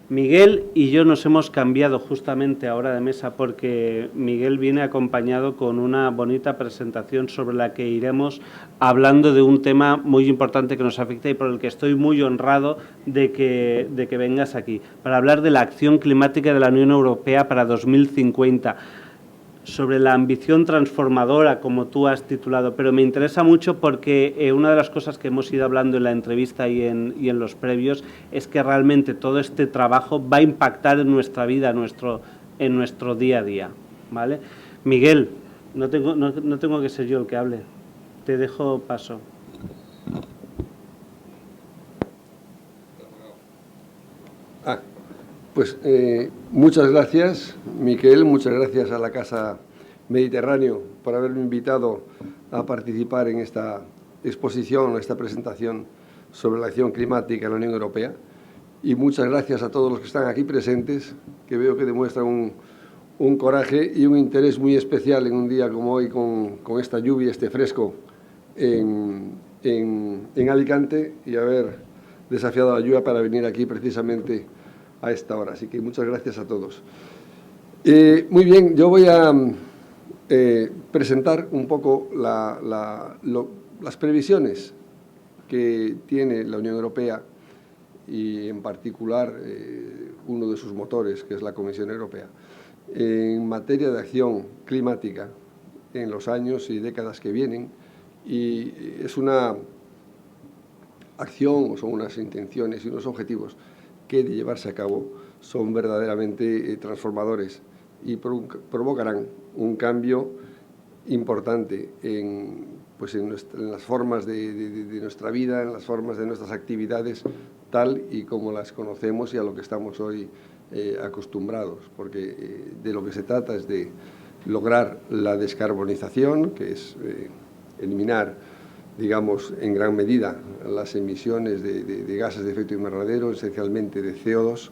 Miguel y yo nos hemos cambiado justamente ahora de mesa porque Miguel viene acompañado con una bonita presentación sobre la que iremos hablando de un tema muy importante que nos afecta y por el que estoy muy honrado de que vengas aquí, para hablar de la acción climática de la Unión Europea para 2050. Sobre la ambición transformadora, como tú has titulado, pero me interesa mucho porque una de las cosas que hemos ido hablando en la entrevista y en los previos es que realmente todo este trabajo va a impactar en nuestra vida, en nuestro día a día, ¿vale? Miguel, no tengo que ser yo el que hable, te dejo paso. Pues muchas gracias, Miquel, muchas gracias a la Casa Mediterráneo por haberme invitado a participar en esta exposición, esta presentación sobre la acción climática en la Unión Europea. Y muchas gracias a todos los que están aquí presentes, que veo que demuestran un coraje y un interés muy especial en un día como hoy, con esta lluvia, este fresco en Alicante, y haber desafiado la lluvia para venir aquí precisamente a esta hora. Así que muchas gracias a todos. Muy bien, yo voy a presentar un poco las previsiones que tiene la Unión Europea y en particular uno de sus motores, que es la Comisión Europea, en materia de acción climática en los años y décadas que vienen. Y es una acción, o son unas intenciones y unos objetivos que, de llevarse a cabo, son verdaderamente transformadores y provocarán un cambio importante en las formas de nuestra vida, en las formas de nuestras actividades, tal y como las conocemos y a lo que estamos hoy acostumbrados, porque de lo que se trata es de lograr la descarbonización, que es eliminar, digamos, en gran medida las emisiones de gases de efecto invernadero, esencialmente de CO2,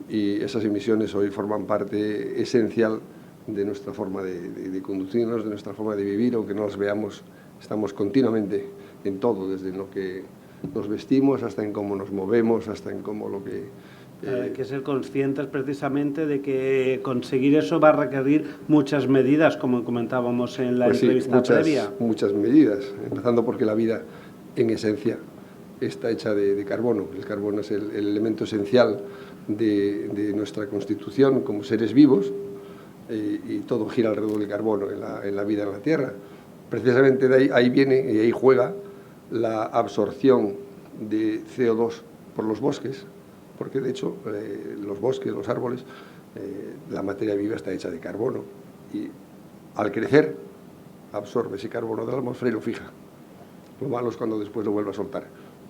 y esas emisiones hoy forman parte esencial de nuestra forma de conducirnos, de nuestra forma de vivir, aunque no las veamos, estamos continuamente en todo, desde lo que nos vestimos hasta en cómo nos movemos, hasta en cómo lo que... Hay que ser conscientes precisamente de que conseguir eso va a requerir muchas medidas, como comentábamos en la entrevista previa. Muchas medidas, empezando porque la vida, en esencia, está hecha de carbono. El carbono es el elemento esencial de nuestra constitución como seres vivos, y todo gira alrededor del carbono en la vida en la Tierra. Precisamente de ahí viene y ahí juega la absorción de CO2 por los bosques, porque de hecho los bosques, los árboles, la materia viva está hecha de carbono, y al crecer absorbe ese carbono de la atmósfera y lo fija. Lo malo es cuando después lo vuelve a soltar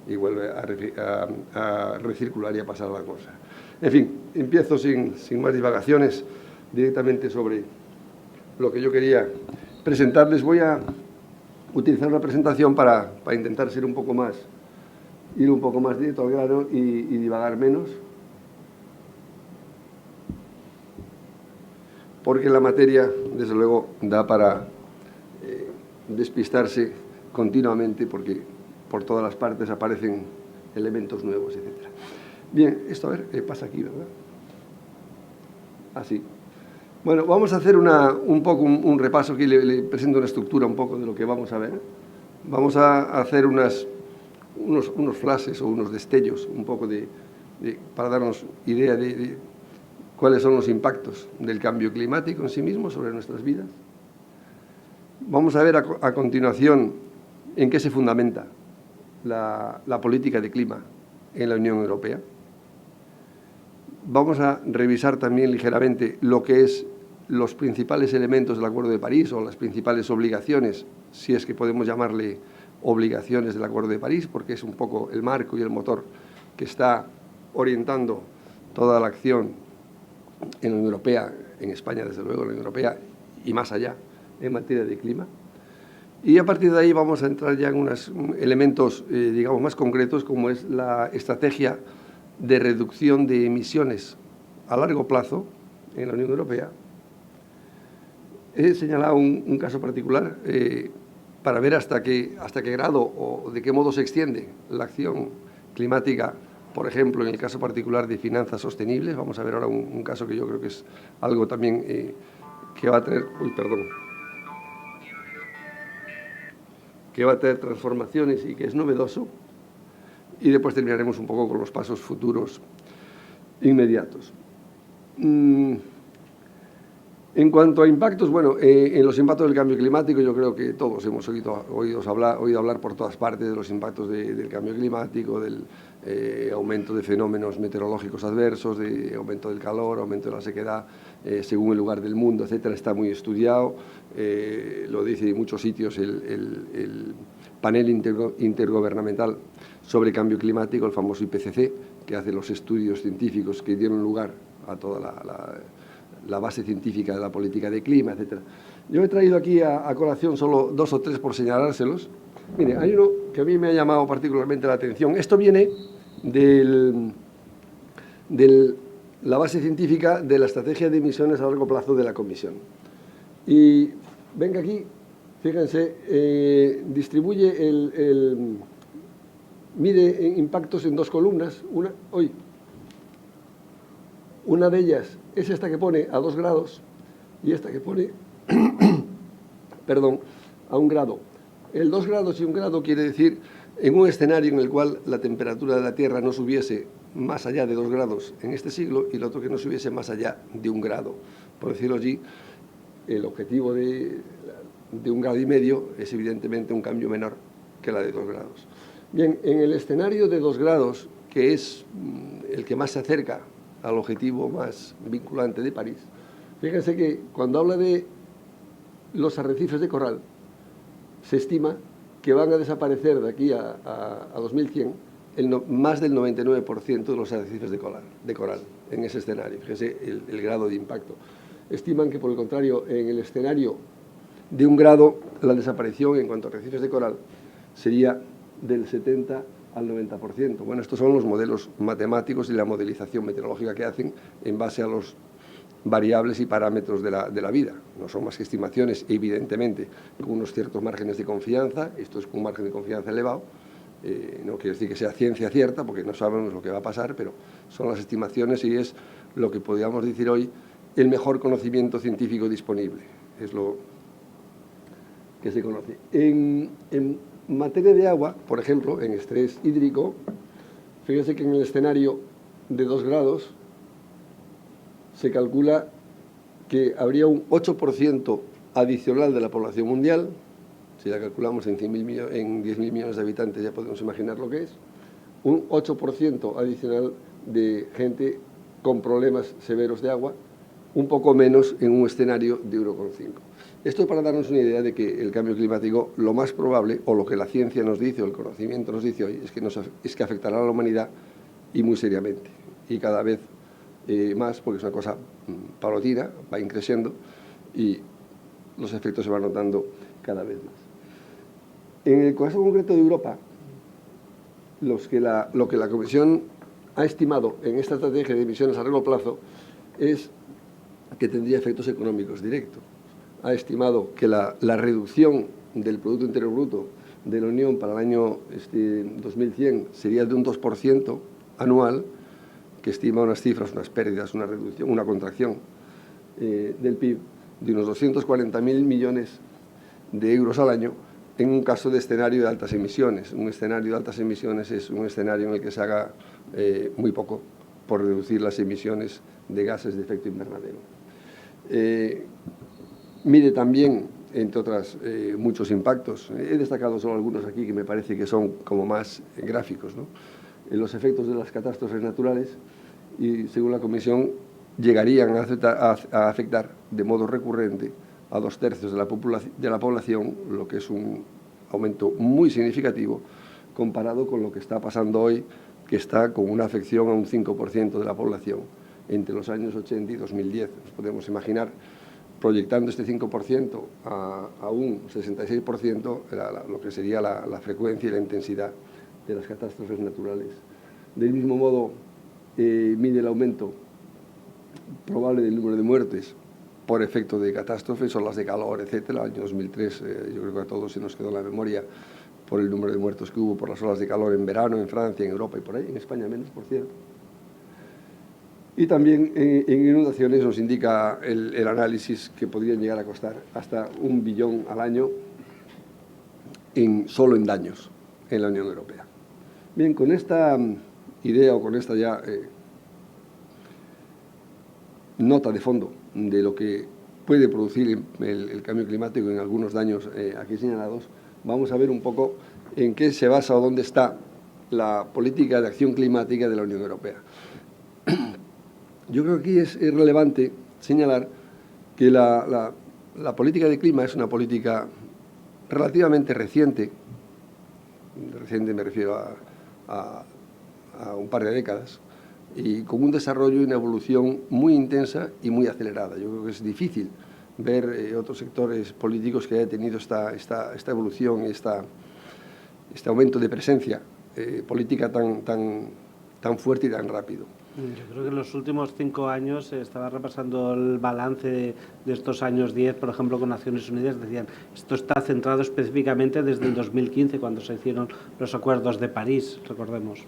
y vuelve a recircular y a pasar a la atmósfera. En fin, empiezo sin más divagaciones directamente sobre lo que yo quería presentarles. Voy a utilizar una presentación para intentar ser un poco más, ir un poco más directo al grano y divagar menos, porque la materia, desde luego, da para despistarse continuamente, porque por todas las partes aparecen elementos nuevos, etc. Bien, esto, a ver, pasa aquí, ¿verdad? Así. Bueno, vamos a hacer un poco un repaso. Aquí le presento una estructura un poco de lo que vamos a ver. Vamos a hacer unos flashes o unos destellos un poco para darnos idea de cuáles son los impactos del cambio climático en sí mismo sobre nuestras vidas. Vamos a ver a continuación en qué se fundamenta la política de clima en la Unión Europea. Vamos a revisar también ligeramente lo que es los principales elementos del Acuerdo de París, o las principales obligaciones, si es que podemos llamarle obligaciones del Acuerdo de París, porque es un poco el marco y el motor que está orientando toda la acción en la Unión Europea, en España desde luego, en la Unión Europea y más allá, en materia de clima. Y a partir de ahí vamos a entrar ya en unos elementos, digamos, más concretos, como es la estrategia de reducción de emisiones a largo plazo en la Unión Europea. He señalado un caso particular para ver hasta qué grado o de qué modo se extiende la acción climática por ejemplo, en el caso particular de finanzas sostenibles. Vamos a ver ahora un caso que yo creo que es algo también que va a tener, que va a tener transformaciones y que es novedoso. Y después terminaremos un poco con los pasos futuros inmediatos. En cuanto a impactos, bueno, en los impactos del cambio climático, yo creo que todos hemos oído hablar por todas partes de los impactos del cambio climático, del aumento de fenómenos meteorológicos adversos, de aumento del calor, aumento de la sequedad, según el lugar del mundo, etcétera. Está muy estudiado, lo dice en muchos sitios el panel intergubernamental sobre cambio climático, el famoso IPCC, que hace los estudios científicos que dieron lugar a toda la base científica de la política de clima, etcétera. Yo he traído aquí a colación solo 2 o 3 por señalárselos. Mire, hay uno que a mí me ha llamado particularmente la atención. Esto viene de la base científica de la estrategia de emisiones a largo plazo de la Comisión. Y venga aquí, fíjense, distribuye mide impactos en 2 columnas. Una de ellas es esta que pone a 2 grados y esta que pone, perdón, a 1 grado. El 2 grados y 1 grado quiere decir en un escenario en el cual la temperatura de la Tierra no subiese más allá de 2 grados en este siglo y el otro que no subiese más allá de 1 grado. Por decirlo así, el objetivo de 1,5 grados es evidentemente un cambio menor que la de 2 grados. Bien, en el escenario de 2 grados, que es el que más se acerca al objetivo más vinculante de París, fíjense que cuando habla de los arrecifes de coral, se estima que van a desaparecer de aquí a 2100 más del 99% de los arrecifes de coral en ese escenario. Fíjense el grado de impacto. Estiman que, por el contrario, en el escenario de 1 grado, la desaparición en cuanto a arrecifes de coral sería del 70 al 90%. Bueno, estos son los modelos matemáticos y la modelización meteorológica que hacen en base a los variables y parámetros de la vida. No son más que estimaciones, evidentemente, con unos ciertos márgenes de confianza. Esto es con un margen de confianza elevado. No quiere decir que sea ciencia cierta, porque no sabemos lo que va a pasar, pero son las estimaciones y es lo que podríamos decir hoy el mejor conocimiento científico disponible. Es lo que se conoce. En materia de agua, por ejemplo, en estrés hídrico, fíjense que en el escenario de 2 grados se calcula que habría un 8% adicional de la población mundial. Si la calculamos en 10.000 millones de habitantes ya podemos imaginar lo que es. Un 8% adicional de gente con problemas severos de agua, un poco menos en un escenario de 1,5. Esto es para darnos una idea de que el cambio climático, lo más probable, o lo que la ciencia nos dice, o el conocimiento nos dice hoy, es que afectará a la humanidad y muy seriamente. Y cada vez más, porque es una cosa paulatina, va increciendo y los efectos se van notando cada vez más. En el caso concreto de Europa, lo que la Comisión ha estimado en esta estrategia de emisiones a largo plazo es que tendría efectos económicos directos. Ha estimado que la reducción del Producto Interior Bruto de la Unión para el año 2100 sería de un 2% anual, que estima unas cifras, unas pérdidas, una reducción, una contracción del PIB de unos 240.000 millones de euros al año, en un caso de escenario de altas emisiones. Un escenario de altas emisiones es un escenario en el que se haga muy poco por reducir las emisiones de gases de efecto invernadero. Mide también, entre otras, muchos impactos. He destacado solo algunos aquí que me parece que son como más gráficos, ¿no? Los efectos de las catástrofes naturales y, según la Comisión, llegarían a afectar de modo recurrente a 2/3 de la población, lo que es un aumento muy significativo comparado con lo que está pasando hoy, que está con una afección a un 5% de la población entre los años 80 y 2010. Nos podemos imaginar, proyectando este 5% a un 66%, lo que sería la frecuencia y la intensidad de las catástrofes naturales. Del mismo modo, mide el aumento probable del número de muertes por efecto de catástrofes, olas de calor, etcétera. El año 2003, yo creo que a todos se nos quedó en la memoria por el número de muertos que hubo por las olas de calor en verano, en Francia, en Europa y por ahí, en España menos, por cierto. Y también en inundaciones nos indica el análisis que podrían llegar a costar hasta 1 billón al año solo en daños en la Unión Europea. Bien, con esta idea o con esta ya nota de fondo de lo que puede producir el cambio climático en algunos daños aquí señalados, vamos a ver un poco en qué se basa o dónde está la política de acción climática de la Unión Europea. Yo creo que aquí es relevante señalar que la política de clima es una política relativamente reciente me refiero a un par de décadas, y con un desarrollo y una evolución muy intensa y muy acelerada. Yo creo que es difícil ver otros sectores políticos que hayan tenido esta evolución y este aumento de presencia política tan fuerte y tan rápido. Yo creo que en los últimos 5 años estaba repasando el balance de estos años 10, por ejemplo, con Naciones Unidas, decían, esto está centrado específicamente desde el 2015, cuando se hicieron los acuerdos de París, recordemos.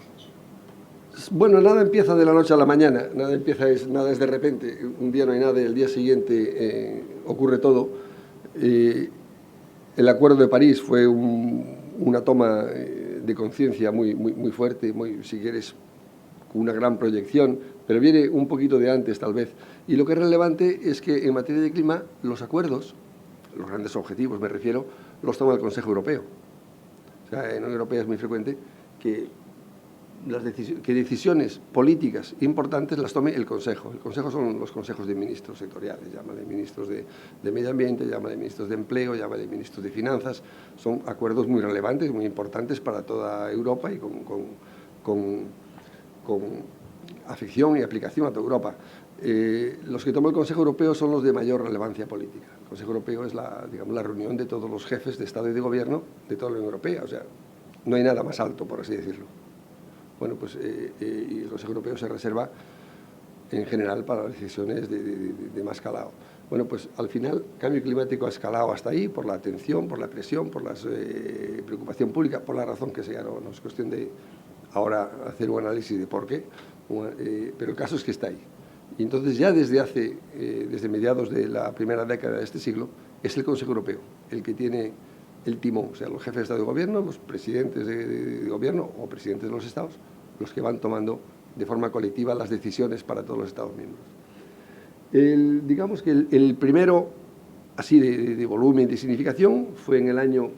Bueno, nada empieza de la noche a la mañana, nada es de repente, un día no hay nada y el día siguiente ocurre todo. El Acuerdo de París fue una toma de conciencia muy fuerte, si quieres, con una gran proyección, pero viene un poquito de antes tal vez. Y lo que es relevante es que en materia de clima los acuerdos, los grandes objetivos me refiero, los toma el Consejo Europeo. O sea, en la Unión Europea es muy frecuente que decisiones políticas importantes las tome el Consejo. El Consejo son los consejos de ministros sectoriales, llámale ministros de Medio Ambiente, llámale ministros de Empleo, llámale ministros de Finanzas. Son acuerdos muy relevantes, muy importantes para toda Europa y con afección y aplicación a toda Europa. Los que toma el Consejo Europeo son los de mayor relevancia política. El Consejo Europeo es la reunión de todos los jefes de Estado y de Gobierno de toda la Unión Europea. O sea, no hay nada más alto, por así decirlo. Bueno, pues y el Consejo Europeo se reserva en general para las decisiones de más calado. Bueno, pues al final, cambio climático ha escalado hasta ahí por la atención, por la presión, por la preocupación pública, por la razón que sea. No es cuestión de ahora hacer un análisis de por qué, pero el caso es que está ahí. Y entonces ya desde mediados de la primera década de este siglo, es el Consejo Europeo el que tiene el timón, o sea, los jefes de Estado y Gobierno, los presidentes de Gobierno o presidentes de los Estados, los que van tomando de forma colectiva las decisiones para todos los Estados miembros. Digamos que el primero, así de volumen y de significación, fue en el año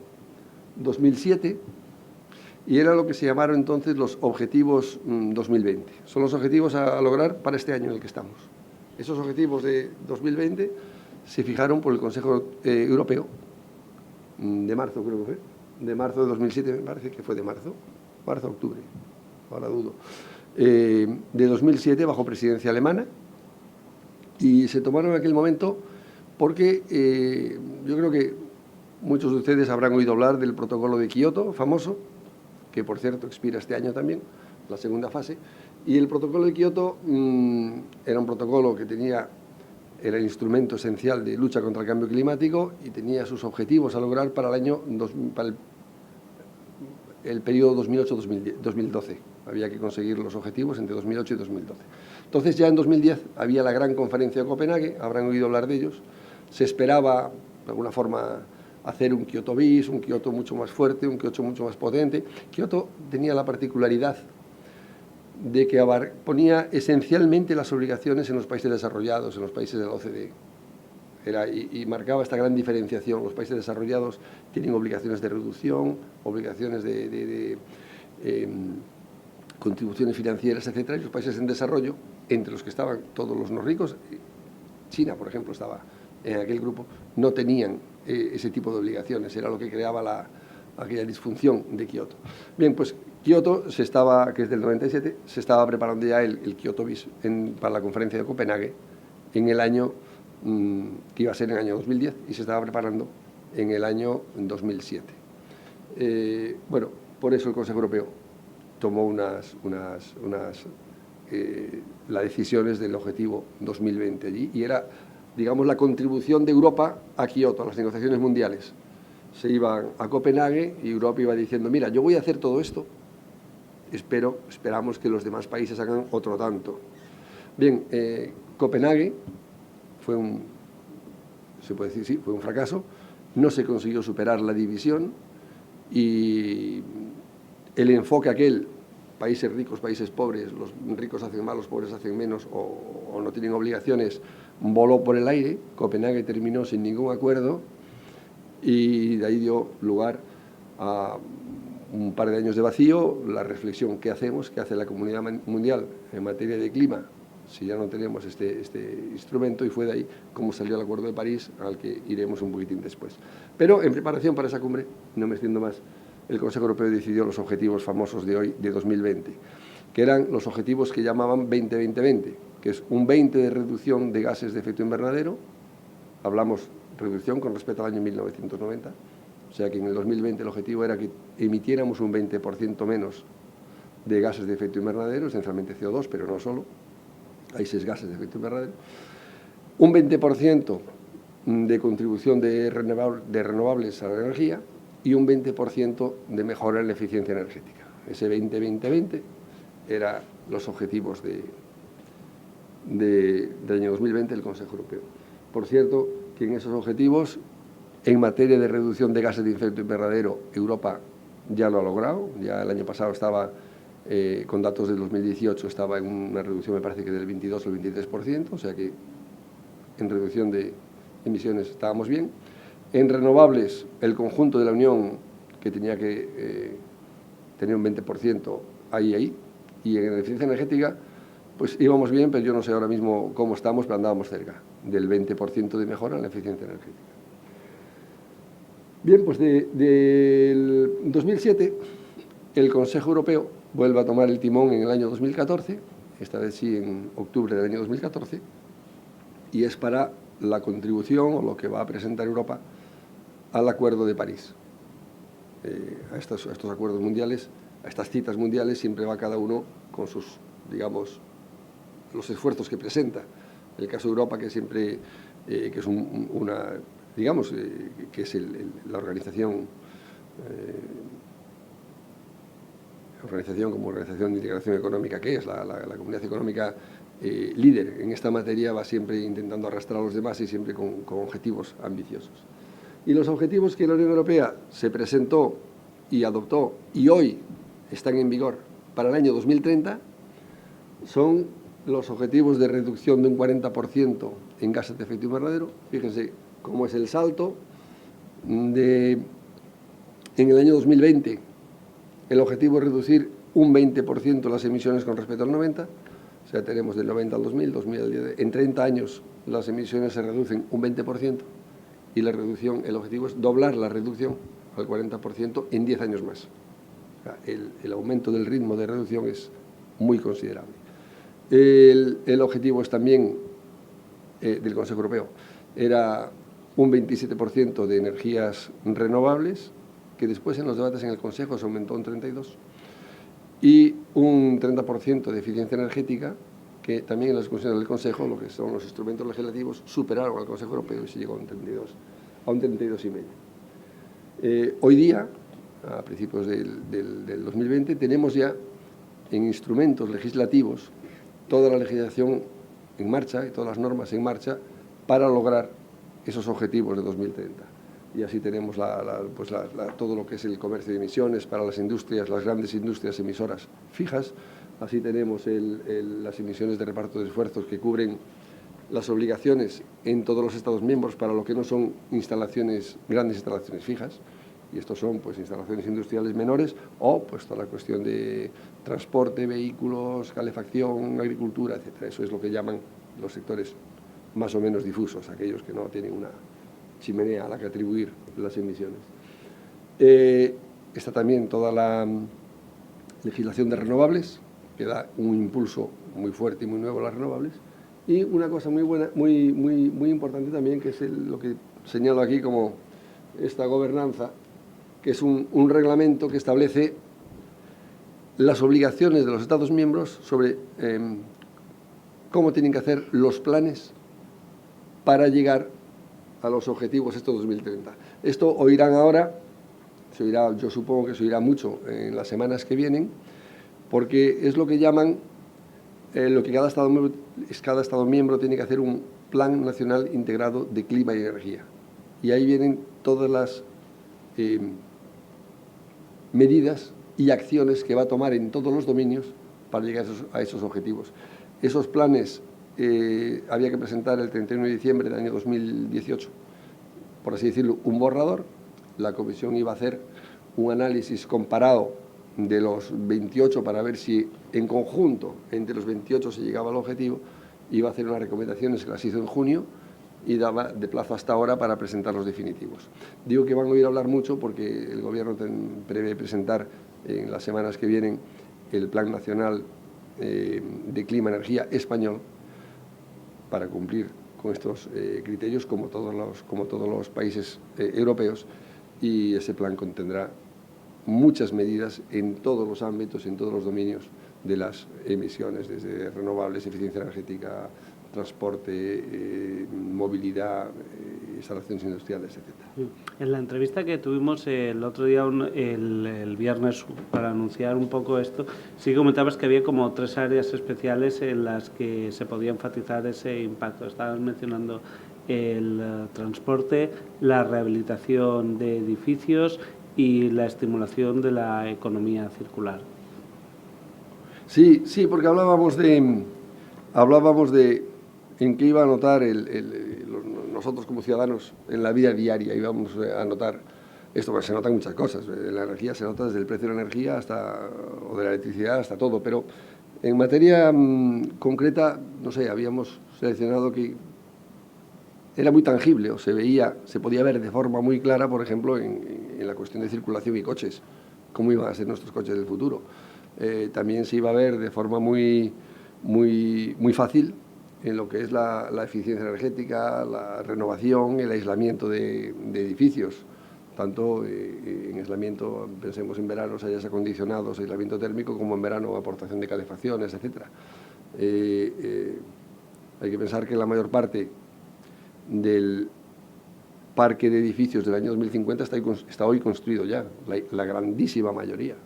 2007, y era lo que se llamaron entonces los Objetivos 2020. Son los objetivos a lograr para este año en el que estamos. Esos objetivos de 2020 se fijaron por el Consejo Europeo de marzo, creo que fue, de marzo de 2007, me parece que fue de marzo, octubre, ahora dudo, de 2007 bajo presidencia alemana, y se tomaron en aquel momento porque yo creo que muchos de ustedes habrán oído hablar del protocolo de Kioto, famoso, que por cierto expira este año también, la segunda fase, y el protocolo de Kioto era un protocolo que era el instrumento esencial de lucha contra el cambio climático y tenía sus objetivos a lograr para el periodo 2008-2012. Había que conseguir los objetivos entre 2008 y 2012. Entonces ya en 2010 había la gran conferencia de Copenhague, habrán oído hablar de ellos. Se esperaba, de alguna forma, hacer un Kioto bis, un Kioto mucho más fuerte, un Kioto mucho más potente. Kioto tenía la particularidad de que ponía esencialmente las obligaciones en los países desarrollados, en los países de la OCDE. Y marcaba esta gran diferenciación. Los países desarrollados tienen obligaciones de reducción, obligaciones de contribuciones financieras, etcétera, y los países en desarrollo, entre los que estaban todos los no ricos, China, por ejemplo, estaba en aquel grupo, no tenían ese tipo de obligaciones. Era lo que creaba aquella disfunción de Kioto. Bien, pues Kioto que es del 97, se estaba preparando ya el Kioto bis para la conferencia de Copenhague en el año que iba a ser en el año 2010 y se estaba preparando en el año 2007. Bueno, por eso el Consejo Europeo tomó las decisiones del objetivo 2020 allí, y era, digamos, la contribución de Europa a Kioto, a las negociaciones mundiales. se iban a Copenhague y Europa iba diciendo, mira, yo voy a hacer todo esto, esperamos que los demás países hagan otro tanto. Bien, Copenhague fue se puede decir, sí, fue un fracaso, no se consiguió superar la división y el enfoque aquel, países ricos, países pobres, los ricos hacen más, los pobres hacen menos o no tienen obligaciones, voló por el aire. Copenhague terminó sin ningún acuerdo y de ahí dio lugar a un par de años de vacío, la reflexión que hacemos, que hace la comunidad mundial en materia de clima, si ya no tenemos este instrumento, y fue de ahí como salió el Acuerdo de París, al que iremos un poquitín después. Pero en preparación para esa cumbre, no me extiendo más, el Consejo Europeo decidió los objetivos famosos de hoy, de 2020, que eran los objetivos que llamaban 20-20-20, que es un 20 de reducción de gases de efecto invernadero, hablamos reducción con respecto al año 1990, o sea que en el 2020 el objetivo era que emitiéramos un 20% menos de gases de efecto invernadero, esencialmente CO2, pero no solo, hay 6 gases de efecto invernadero, un 20% de contribución de renovables a la energía y un 20% de mejora en la eficiencia energética. Ese 20-20-20 eran los objetivos del año 2020 del Consejo Europeo. Por cierto, que en esos objetivos, en materia de reducción de gases de efecto invernadero, Europa ya lo ha logrado. Ya el año pasado estaba, con datos del 2018, estaba en una reducción, me parece que del 22 o el 23%, o sea que en reducción de emisiones estábamos bien. En renovables, el conjunto de la Unión, que tenía que tener un 20% ahí. Y en eficiencia energética, pues íbamos bien, pero yo no sé ahora mismo cómo estamos, pero andábamos cerca del 20% de mejora en la eficiencia energética. Bien, pues del 2007, el Consejo Europeo vuelve a tomar el timón en el año 2014, esta vez sí en octubre del año 2014, y es para la contribución o lo que va a presentar Europa al Acuerdo de París. A estos acuerdos mundiales, a estas citas mundiales, siempre va cada uno con sus, digamos, los esfuerzos que presenta. El caso de Europa, que siempre, que es que es la organización como Organización de Integración Económica, que es la comunidad económica líder en esta materia, va siempre intentando arrastrar a los demás y siempre con objetivos ambiciosos. Y los objetivos que la Unión Europea se presentó y adoptó y hoy están en vigor para el año 2030 son los objetivos de reducción de un 40% en gases de efecto invernadero. Fíjense cómo es el salto. En el año 2020 el objetivo es reducir un 20% las emisiones con respecto al 90, o sea, tenemos del 90 al 2000, 2000 al 10. En 30 años las emisiones se reducen un 20% y la reducción, el objetivo es doblar la reducción al 40% en 10 años más. O sea, el aumento del ritmo de reducción es muy considerable. El objetivo es también del Consejo Europeo, era un 27% de energías renovables, que después en los debates en el Consejo se aumentó un 32%, y un 30% de eficiencia energética, que también en las discusiones del Consejo, lo que son los instrumentos legislativos, superaron al Consejo Europeo y se llegó a un 32,5%. Hoy día, a principios del 2020, tenemos ya en instrumentos legislativos toda la legislación en marcha y todas las normas en marcha para lograr esos objetivos de 2030. Y así tenemos todo lo que es el comercio de emisiones para las industrias, las grandes industrias emisoras fijas. Así tenemos las emisiones de reparto de esfuerzos que cubren las obligaciones en todos los Estados miembros para lo que no son grandes instalaciones fijas. Y estos son pues instalaciones industriales menores o pues toda la cuestión de transporte, vehículos, calefacción, agricultura, etcétera. Eso es lo que llaman los sectores más o menos difusos, aquellos que no tienen una chimenea a la que atribuir las emisiones. Está también toda la legislación de renovables, que da un impulso muy fuerte y muy nuevo a las renovables. Y una cosa muy buena, muy importante también, que es lo que señalo aquí como esta gobernanza, que es un reglamento que establece las obligaciones de los Estados miembros sobre cómo tienen que hacer los planes para llegar a los objetivos estos 2030. Esto oirán ahora, se oirá, yo supongo que se oirá mucho en las semanas que vienen, porque es lo que llaman, lo que cada Estado miembro tiene que hacer un Plan Nacional Integrado de Clima y Energía. Y ahí vienen todas las medidas y acciones que va a tomar en todos los dominios para llegar a esos objetivos. Esos planes había que presentar el 31 de diciembre del año 2018, por así decirlo, un borrador. La Comisión iba a hacer un análisis comparado de los 28 para ver si en conjunto entre los 28 se llegaba al objetivo. Iba a hacer unas recomendaciones que las hizo en junio y daba de plazo hasta ahora para presentar los definitivos. Digo que van a oír hablar mucho porque el Gobierno prevé presentar en las semanas que vienen el Plan Nacional de Clima y Energía español para cumplir con estos criterios como todos los países europeos, y ese plan contendrá muchas medidas en todos los ámbitos, en todos los dominios de las emisiones, desde renovables, eficiencia energética, transporte, movilidad, instalaciones industriales, etc. En la entrevista que tuvimos el otro día, el viernes, para anunciar un poco esto, sí comentabas que había como 3 áreas especiales en las que se podía enfatizar ese impacto. Estabas mencionando el transporte, la rehabilitación de edificios y la estimulación de la economía circular. Sí, porque hablábamos de en qué iba a notar nosotros como ciudadanos en la vida diaria. Íbamos a notar esto, porque se notan muchas cosas. La energía se nota desde el precio de la energía o de la electricidad hasta todo, pero en materia concreta, no sé, habíamos seleccionado que era muy tangible, o se podía ver de forma muy clara, por ejemplo, en la cuestión de circulación y coches, cómo iban a ser nuestros coches del futuro. También se iba a ver de forma muy fácil en lo que es la eficiencia energética, la renovación, el aislamiento de edificios, tanto en aislamiento, pensemos en verano, aires acondicionados, aislamiento térmico, como en verano aportación de calefacciones, etc. Hay que pensar que la mayor parte del parque de edificios del año 2050 está hoy construido ya, la grandísima mayoría.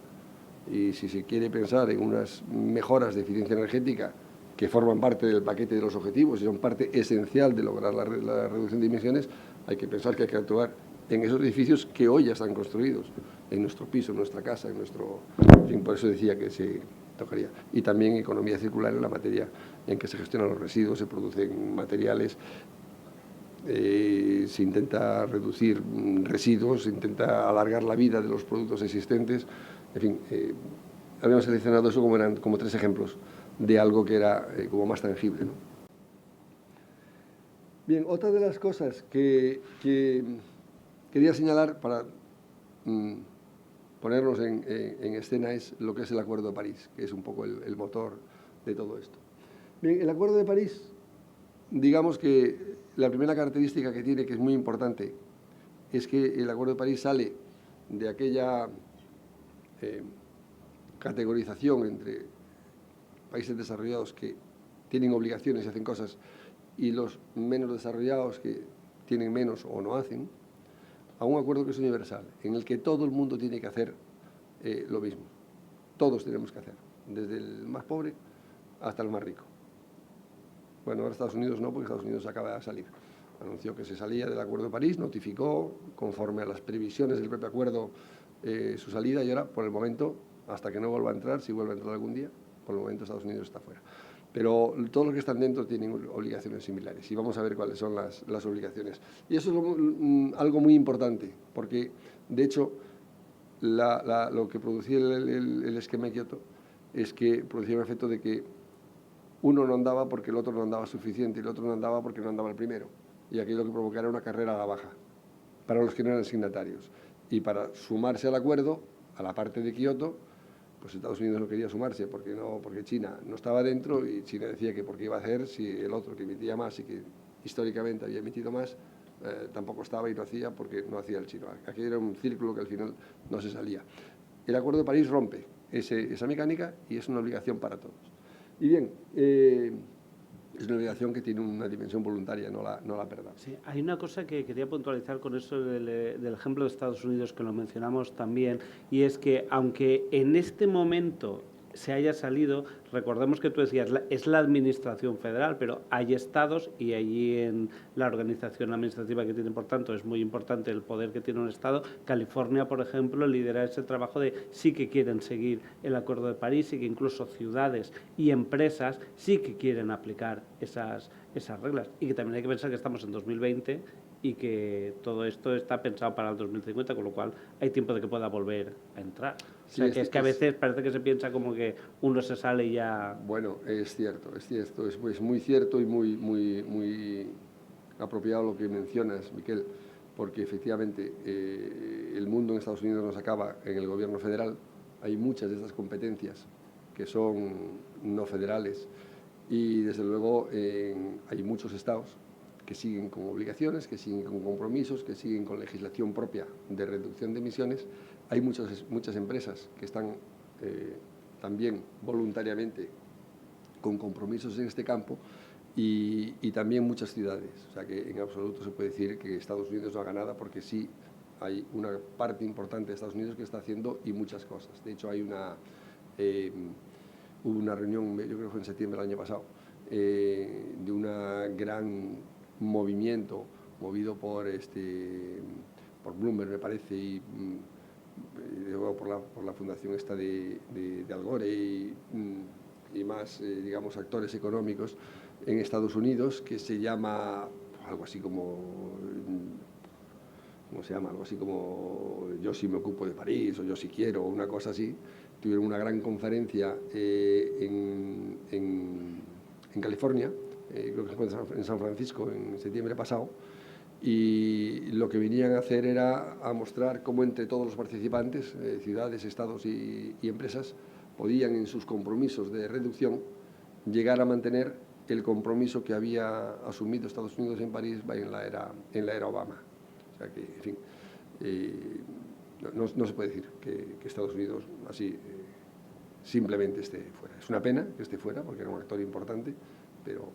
Y si se quiere pensar en unas mejoras de eficiencia energética que forman parte del paquete de los objetivos y son parte esencial de lograr la reducción de emisiones, hay que pensar que hay que actuar en esos edificios que hoy ya están construidos, en nuestro piso, en nuestra casa, en nuestro... En fin, por eso decía que se tocaría. Y también economía circular en la materia en que se gestionan los residuos, se producen materiales, se intenta reducir residuos, se intenta alargar la vida de los productos existentes. En fin, habíamos seleccionado eso como 3 ejemplos de algo que era como más tangible, ¿no? Bien, otra de las cosas que quería señalar para ponernos en escena es lo que es el Acuerdo de París, que es un poco el motor de todo esto. Bien, el Acuerdo de París, digamos que la primera característica que tiene, que es muy importante, es que el Acuerdo de París sale de aquella categorización entre países desarrollados que tienen obligaciones y hacen cosas y los menos desarrollados que tienen menos o no hacen, a un acuerdo que es universal, en el que todo el mundo tiene que hacer lo mismo. Todos tenemos que hacer, desde el más pobre hasta el más rico. Bueno, ahora Estados Unidos no, porque Estados Unidos acaba de salir. Anunció que se salía del Acuerdo de París, notificó, conforme a las previsiones del propio acuerdo, su salida, y ahora, por el momento, hasta que no vuelva a entrar, si vuelve a entrar algún día, por el momento Estados Unidos está fuera. Pero todos los que están dentro tienen obligaciones similares, y vamos a ver cuáles son las obligaciones. Y eso es algo muy importante, porque, de hecho, lo que producía el esquema de Kioto es que producía un efecto de que uno no andaba porque el otro no andaba suficiente y el otro no andaba porque no andaba el primero. Y aquí lo que provocara era una carrera a la baja para los que no eran signatarios. Y para sumarse al acuerdo, a la parte de Kioto, pues Estados Unidos no quería sumarse porque China no estaba dentro, y China decía que por qué iba a hacer si el otro que emitía más y que históricamente había emitido más, tampoco estaba y no hacía porque no hacía el chino. Aquí era un círculo que al final no se salía. El Acuerdo de París rompe esa mecánica y es una obligación para todos. Y bien, es una obligación que tiene una dimensión voluntaria, no la perdamos. Sí, hay una cosa que quería puntualizar con eso del ejemplo de Estados Unidos, que lo mencionamos también, y es que aunque en este momento se haya salido, recordemos que tú decías, es la administración federal, pero hay estados y allí en la organización administrativa que tiene, por tanto, es muy importante el poder que tiene un estado. California, por ejemplo, lidera ese trabajo de sí que quieren seguir el Acuerdo de París y que incluso ciudades y empresas sí que quieren aplicar esas reglas. Y que también hay que pensar que estamos en 2020 y que todo esto está pensado para el 2050, con lo cual hay tiempo de que pueda volver a entrar. O sea, que es que a veces parece que se piensa como que uno se sale y ya... Bueno, es cierto, es muy cierto y muy apropiado lo que mencionas, Miquel, porque efectivamente el mundo en Estados Unidos no se acaba en el gobierno federal. Hay muchas de estas competencias que son no federales y desde luego hay muchos estados que siguen con obligaciones, que siguen con compromisos, que siguen con legislación propia de reducción de emisiones. Hay muchas empresas que están también voluntariamente con compromisos en este campo y también muchas ciudades. O sea que en absoluto se puede decir que Estados Unidos no haga nada, porque sí hay una parte importante de Estados Unidos que está haciendo y muchas cosas. De hecho, hubo una reunión, yo creo que fue en septiembre del año pasado, de un gran movimiento movido por Bloomberg, me parece, y luego por la fundación esta de Al Gore y más, digamos, actores económicos en Estados Unidos, que se llama algo así como... ¿Cómo se llama? Algo así como Yo sí me ocupo de París o Yo sí quiero, o una cosa así. Tuvieron una gran conferencia en California, creo que fue en San Francisco en septiembre pasado, y lo que venían a hacer era a mostrar cómo entre todos los participantes, ciudades, estados y empresas, podían en sus compromisos de reducción llegar a mantener el compromiso que había asumido Estados Unidos en París en la era Obama. O sea que, en fin, no se puede decir que Estados Unidos así simplemente esté fuera. Es una pena que esté fuera porque era un actor importante, pero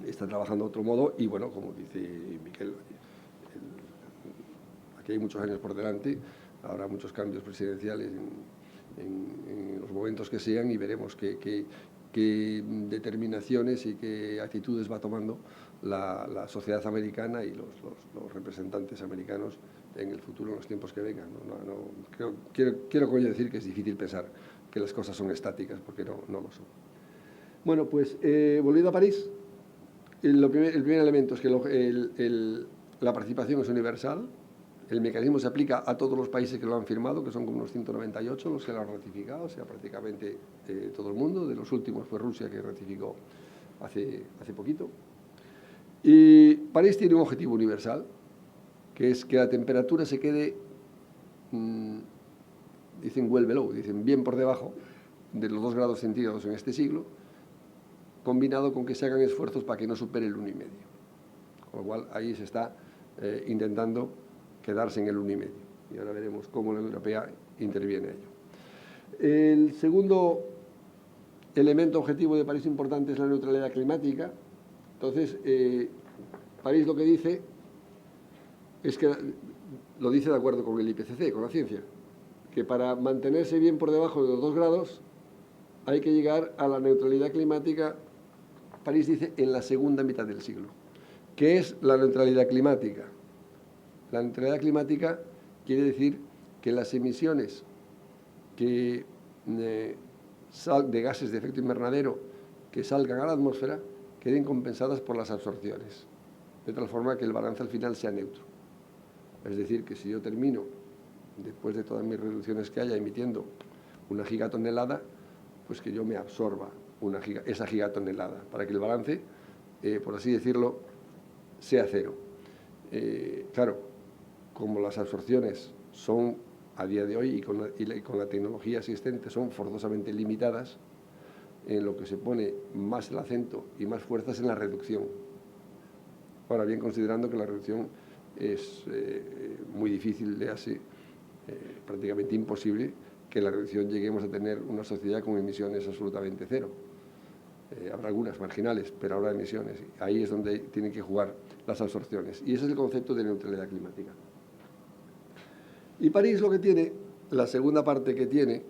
está trabajando de otro modo y, bueno, como dice Miquel, aquí hay muchos años por delante, habrá muchos cambios presidenciales en los momentos que sean y veremos qué determinaciones y qué actitudes va tomando la sociedad americana y los representantes americanos en el futuro, en los tiempos que vengan. Quiero con ello decir que es difícil pensar que las cosas son estáticas, porque no lo son. Bueno, pues volviendo a París, el primer elemento es que la participación es universal. El mecanismo se aplica a todos los países que lo han firmado, que son como unos 198 los que lo han ratificado, o sea, prácticamente todo el mundo. De los últimos fue Rusia, que ratificó hace poquito. Y París tiene un objetivo universal, que es que la temperatura se quede, dicen well below, dicen bien por debajo de los 2 grados centígrados en este siglo, combinado con que se hagan esfuerzos para que no supere el 1,5. Con lo cual ahí se está intentando quedarse en el 1,5. Y ahora veremos cómo la Unión Europea interviene en ello. El segundo elemento objetivo de París importante es la neutralidad climática. Entonces, París lo que dice es que, lo dice de acuerdo con el IPCC, con la ciencia, que para mantenerse bien por debajo de los 2 grados hay que llegar a la neutralidad climática, París dice, en la segunda mitad del siglo. ¿Qué es la neutralidad climática? La neutralidad climática quiere decir que las emisiones de gases de efecto invernadero que salgan a la atmósfera queden compensadas por las absorciones, de tal forma que el balance al final sea neutro. Es decir, que si yo termino, después de todas mis reducciones que haya, emitiendo 1 gigatonelada, pues que yo me absorba esa gigatonelada, para que el balance, por así decirlo, sea cero. Claro, como las absorciones son a día de hoy y con la tecnología existente son forzosamente limitadas, en lo que se pone más el acento y más fuerzas en la reducción. Ahora bien, considerando que la reducción es muy difícil, le hace prácticamente imposible que en la reducción lleguemos a tener una sociedad con emisiones absolutamente cero. habrá algunas marginales, pero habrá emisiones. Ahí es donde tienen que jugar las absorciones. Y ese es el concepto de neutralidad climática. Y París lo que tiene, la segunda parte que tiene,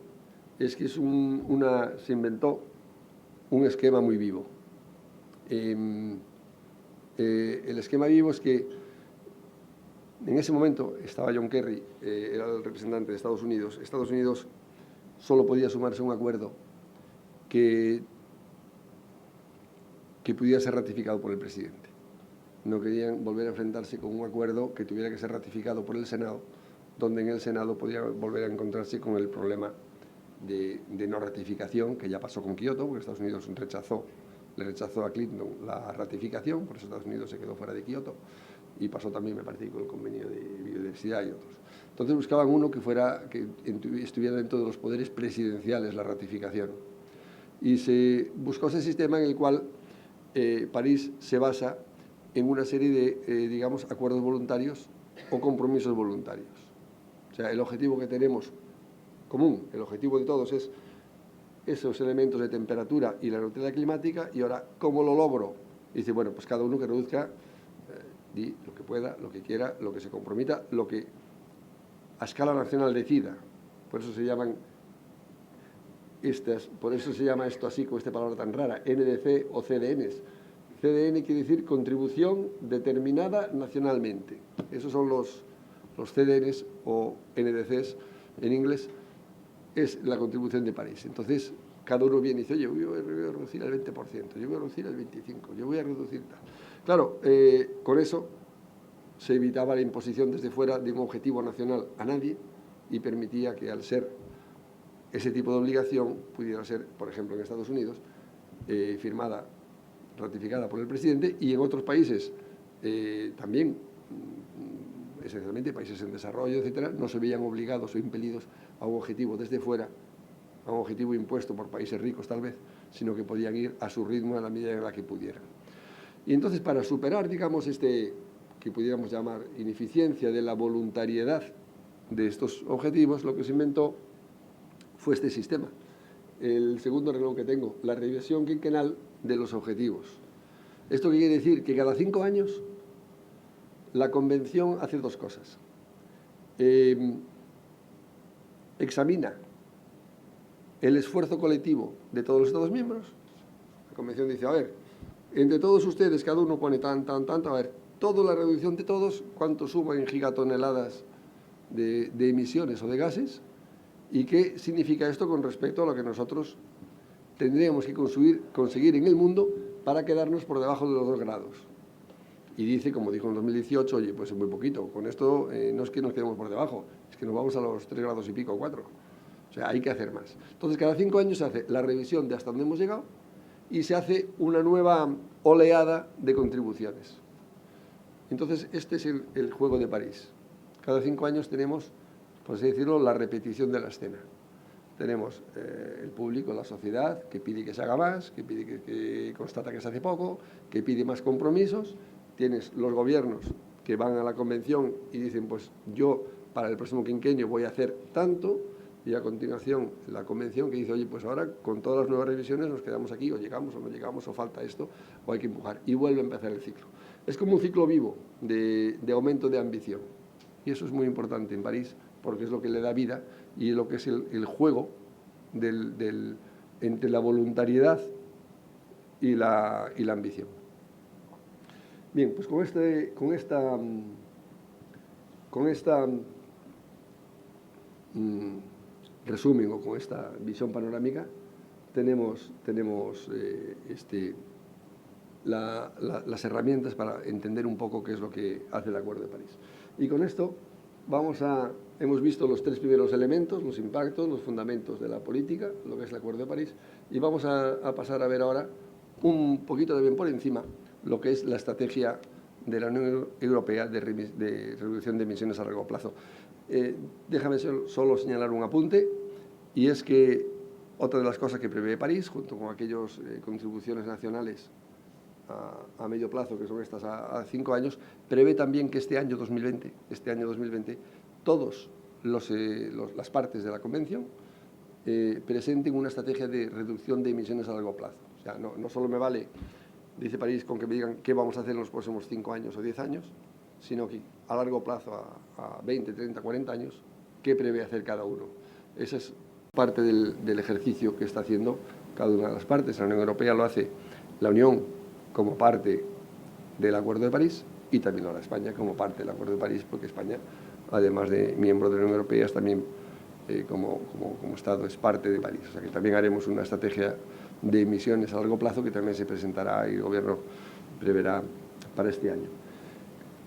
es que se inventó un esquema muy vivo. El esquema vivo es que en ese momento estaba John Kerry, era el representante de Estados Unidos. Estados Unidos solo podía sumarse a un acuerdo que pudiera ser ratificado por el presidente. No querían volver a enfrentarse con un acuerdo que tuviera que ser ratificado por el Senado, donde en el Senado podía volver a encontrarse con el problema de no ratificación, que ya pasó con Kioto, porque Estados Unidos le rechazó a Clinton la ratificación, por eso Estados Unidos se quedó fuera de Kioto, y pasó también, me parece, con el convenio de biodiversidad y otros. Entonces buscaban uno que estuviera dentro de los poderes presidenciales la ratificación. Y se buscó ese sistema en el cual París se basa en una serie de, digamos, acuerdos voluntarios o compromisos voluntarios. O sea, el objetivo que tenemos común, el objetivo de todos es esos elementos de temperatura y la neutralidad climática, y ahora, ¿cómo lo logro? Y dice, bueno, pues cada uno que reduzca lo que pueda, lo que quiera, lo que se comprometa, lo que a escala nacional decida. Por eso se llaman por eso se llama esto así, con esta palabra tan rara, NDC o CDNs. CDN quiere decir contribución determinada nacionalmente. Esos son los CDNs o NDCs en inglés, es la contribución de París. Entonces, cada uno viene y dice, oye, yo voy a reducir el 20%, yo voy a reducir el 25%, yo voy a reducir tal. Claro, con eso se evitaba la imposición desde fuera de un objetivo nacional a nadie y permitía que, al ser ese tipo de obligación, pudiera ser, por ejemplo, en Estados Unidos, firmada, ratificada por el presidente, y en otros países también, esencialmente países en desarrollo, etcétera, no se veían obligados o impelidos a un objetivo desde fuera, a un objetivo impuesto por países ricos tal vez, sino que podían ir a su ritmo a la medida en la que pudieran. Y entonces, para superar, digamos, que pudiéramos llamar ineficiencia de la voluntariedad de estos objetivos, lo que se inventó fue este sistema. El segundo renglón que tengo, la revisión quinquenal de los objetivos. ¿Esto qué quiere decir? Que cada 5 años la Convención hace dos cosas. Examina el esfuerzo colectivo de todos los Estados miembros. La Convención dice, a ver, entre todos ustedes, cada uno pone tanto, a ver, toda la reducción de todos, ¿cuánto suma en gigatoneladas de emisiones o de gases? ¿Y qué significa esto con respecto a lo que nosotros tendríamos que conseguir en el mundo para quedarnos por debajo de los 2 grados? Y dice, como dijo en 2018, oye, pues es muy poquito, con esto no es que nos quedemos por debajo, es que nos vamos a los 3 grados y pico, 4. O sea, hay que hacer más. Entonces, cada 5 años se hace la revisión de hasta dónde hemos llegado y se hace una nueva oleada de contribuciones. Entonces, este es el juego de París. Cada 5 años tenemos, por así decirlo, la repetición de la escena. Tenemos el público, la sociedad, que pide que se haga más, que pide que constata que se hace poco, que pide más compromisos. Tienes los gobiernos que van a la convención y dicen, pues yo para el próximo quinquenio voy a hacer tanto, y a continuación la convención que dice, oye, pues ahora con todas las nuevas revisiones nos quedamos aquí, o llegamos o no llegamos, o falta esto, o hay que empujar, y vuelve a empezar el ciclo. Es como un ciclo vivo de aumento de ambición, y eso es muy importante en París, porque es lo que le da vida y es lo que es el juego entre la voluntariedad y la ambición. Bien, pues con esta resumen o con esta visión panorámica tenemos las herramientas para entender un poco qué es lo que hace el Acuerdo de París. Y con esto hemos visto los 3 primeros elementos, los impactos, los fundamentos de la política, lo que es el Acuerdo de París, y vamos a pasar a ver ahora un poquito de bien por encima lo que es la estrategia de la Unión Europea de reducción de emisiones a largo plazo. Déjame solo señalar un apunte, y es que otra de las cosas que prevé París, junto con aquellas contribuciones nacionales a medio plazo, que son estas a 5 años, prevé también que este año 2020, todas las partes de la Convención presenten una estrategia de reducción de emisiones a largo plazo. O sea, no solo me vale, dice París, con que me digan qué vamos a hacer en los próximos 5 años o 10 años, sino que a largo plazo, a 20, 30, 40 años, qué prevé hacer cada uno. Esa es parte del ejercicio que está haciendo cada una de las partes. La Unión Europea lo hace, la Unión como parte del Acuerdo de París, y también lo hará España como parte del Acuerdo de París, porque España, además de miembro de la Unión Europea, es también como Estado es parte de París. O sea que también haremos una estrategia de emisiones a largo plazo que también se presentará y el Gobierno preverá para este año.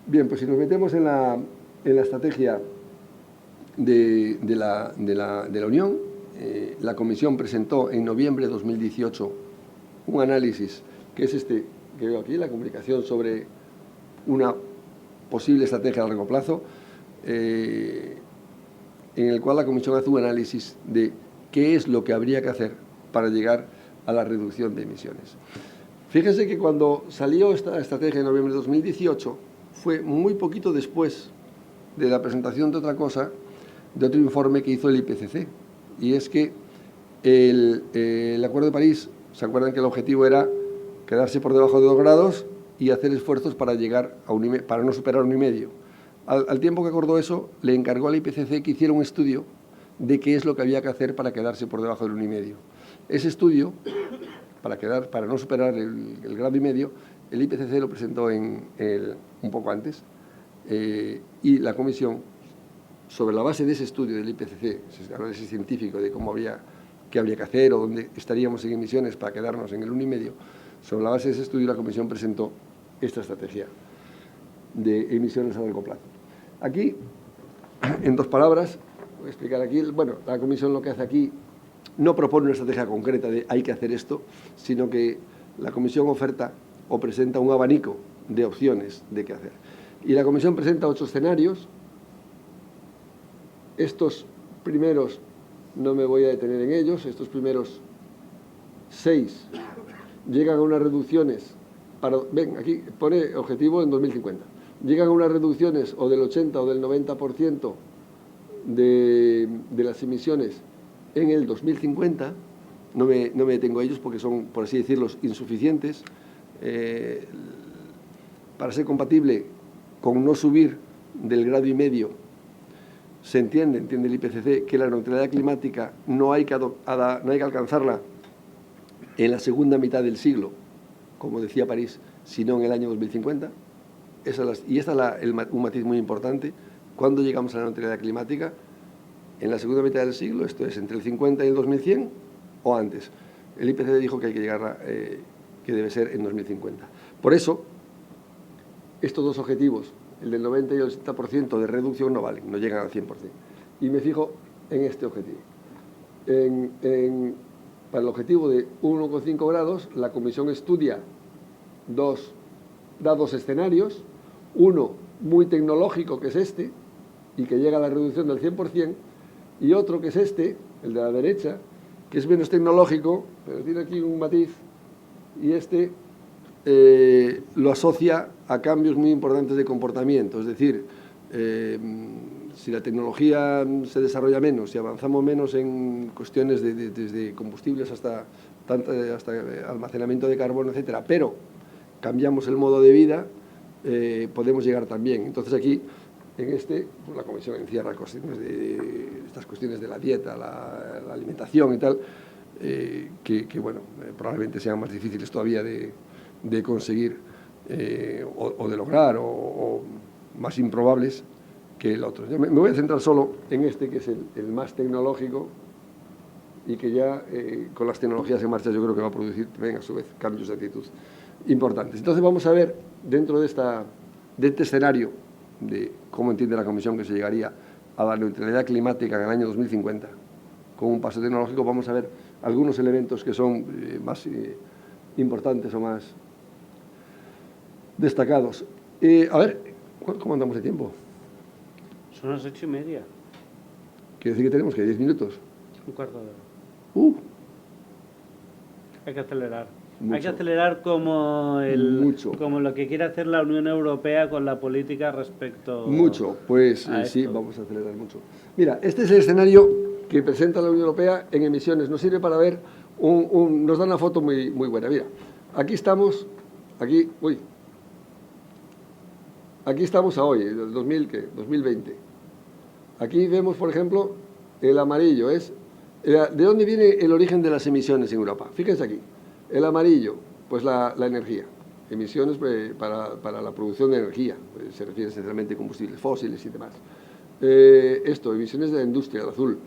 Bien, pues si nos metemos en la estrategia de la Unión, la Comisión presentó en noviembre de 2018 un análisis, que es este que veo aquí, la comunicación sobre una posible estrategia a largo plazo, en el cual la Comisión hace un análisis de qué es lo que habría que hacer para llegar a la reducción de emisiones. Fíjense que cuando salió esta estrategia en noviembre de 2018, fue muy poquito después de la presentación de otra cosa, de otro informe que hizo el IPCC, y es que el Acuerdo de París, ¿se acuerdan que el objetivo era quedarse por debajo de 2 grados y hacer esfuerzos para llegar a para no superar 1,5? Al tiempo que acordó eso, le encargó al IPCC que hiciera un estudio de qué es lo que había que hacer para quedarse por debajo del 1,5. Ese estudio, para no superar el 1,5 grados, el IPCC lo presentó un poco antes, y la Comisión, sobre la base de ese estudio del IPCC, ese análisis científico de qué habría que hacer o dónde estaríamos en emisiones para quedarnos en el 1,5, sobre la base de ese estudio la Comisión presentó esta estrategia de emisiones a largo plazo. Aquí, en 2 palabras, voy a explicar aquí, bueno, la Comisión lo que hace aquí no propone una estrategia concreta de hay que hacer esto, sino que la Comisión oferta o presenta un abanico de opciones de qué hacer. Y la Comisión presenta 8 escenarios. Estos primeros no me voy a detener en ellos, estos primeros 6 llegan a unas reducciones, aquí pone objetivo en 2050, llegan a unas reducciones o del 80 o del 90% de las emisiones en el 2050, no me detengo a ellos porque son, por así decirlo, insuficientes, para ser compatible con no subir del 1,5 grados. Se entiende el IPCC, que la neutralidad climática no hay que alcanzarla en la segunda mitad del siglo, como decía París, sino en el año 2050. Y esta es un matiz muy importante. ¿Cuándo llegamos a la neutralidad climática? En la segunda mitad del siglo, esto es entre el 50 y el 2100 o antes. El IPCC dijo que hay que llegar que debe ser en 2050. Por eso, estos 2 objetivos, el del 90 y el 80% de reducción, no valen, no llegan al 100%. Y me fijo en este objetivo. Para el objetivo de 1,5 grados, la Comisión estudia da 2 escenarios, uno muy tecnológico, que es este, y que llega a la reducción del 100%, y otro que es este, el de la derecha, que es menos tecnológico, pero tiene aquí un matiz, y este lo asocia a cambios muy importantes de comportamiento. Es decir, si la tecnología se desarrolla menos, si avanzamos menos en cuestiones desde combustibles hasta almacenamiento de carbono, etcétera, pero cambiamos el modo de vida, podemos llegar también. Entonces aquí, en pues la Comisión encierra estas cuestiones de la dieta, la alimentación y tal, que bueno, probablemente sean más difíciles todavía de conseguir o de lograr, o más improbables que el otro. Yo me voy a centrar solo en este, que es el más tecnológico, y que ya con las tecnologías en marcha yo creo que va a producir también a su vez cambios de actitud importantes. Entonces vamos a ver, dentro de este escenario de cómo entiende la Comisión que se llegaría a la neutralidad climática en el año 2050 con un paso tecnológico, vamos a ver algunos elementos que son más importantes o más destacados. A ver, ¿cómo andamos de tiempo? Son las 8:30. Quiere decir que tenemos que 10 minutos. Un cuarto de hora. Hay que acelerar. Mucho. Hay que acelerar como lo que quiere hacer la Unión Europea con la política respecto Mucho, pues a sí, esto. vamos a acelerar mucho. Mira, este es el escenario que presenta la Unión Europea en emisiones. Nos sirve para ver, nos da una foto muy buena. Mira, aquí estamos a hoy, el 2020. Aquí vemos, por ejemplo, el amarillo. ¿De dónde viene el origen de las emisiones en Europa? Fíjense aquí. El amarillo, pues la energía. Emisiones para la producción de energía. Se refiere esencialmente a combustibles fósiles y demás. Emisiones de la industria, el azul.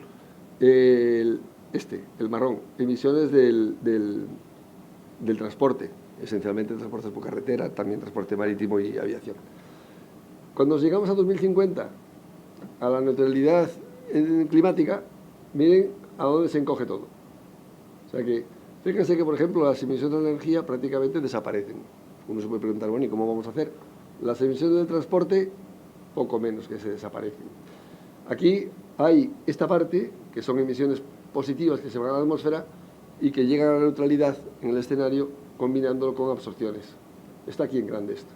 El marrón, emisiones del transporte, esencialmente transporte por carretera, también transporte marítimo y aviación. Cuando llegamos a 2050, a la neutralidad climática, miren a dónde se encoge todo. O sea que, fíjense que, por ejemplo, las emisiones de energía prácticamente desaparecen. Uno se puede preguntar, bueno, ¿y cómo vamos a hacer? Las emisiones del transporte, poco menos que se desaparecen. Aquí hay esta parte, que son emisiones positivas que se van a la atmósfera y que llegan a la neutralidad en el escenario combinándolo con absorciones. Está aquí en grande esto.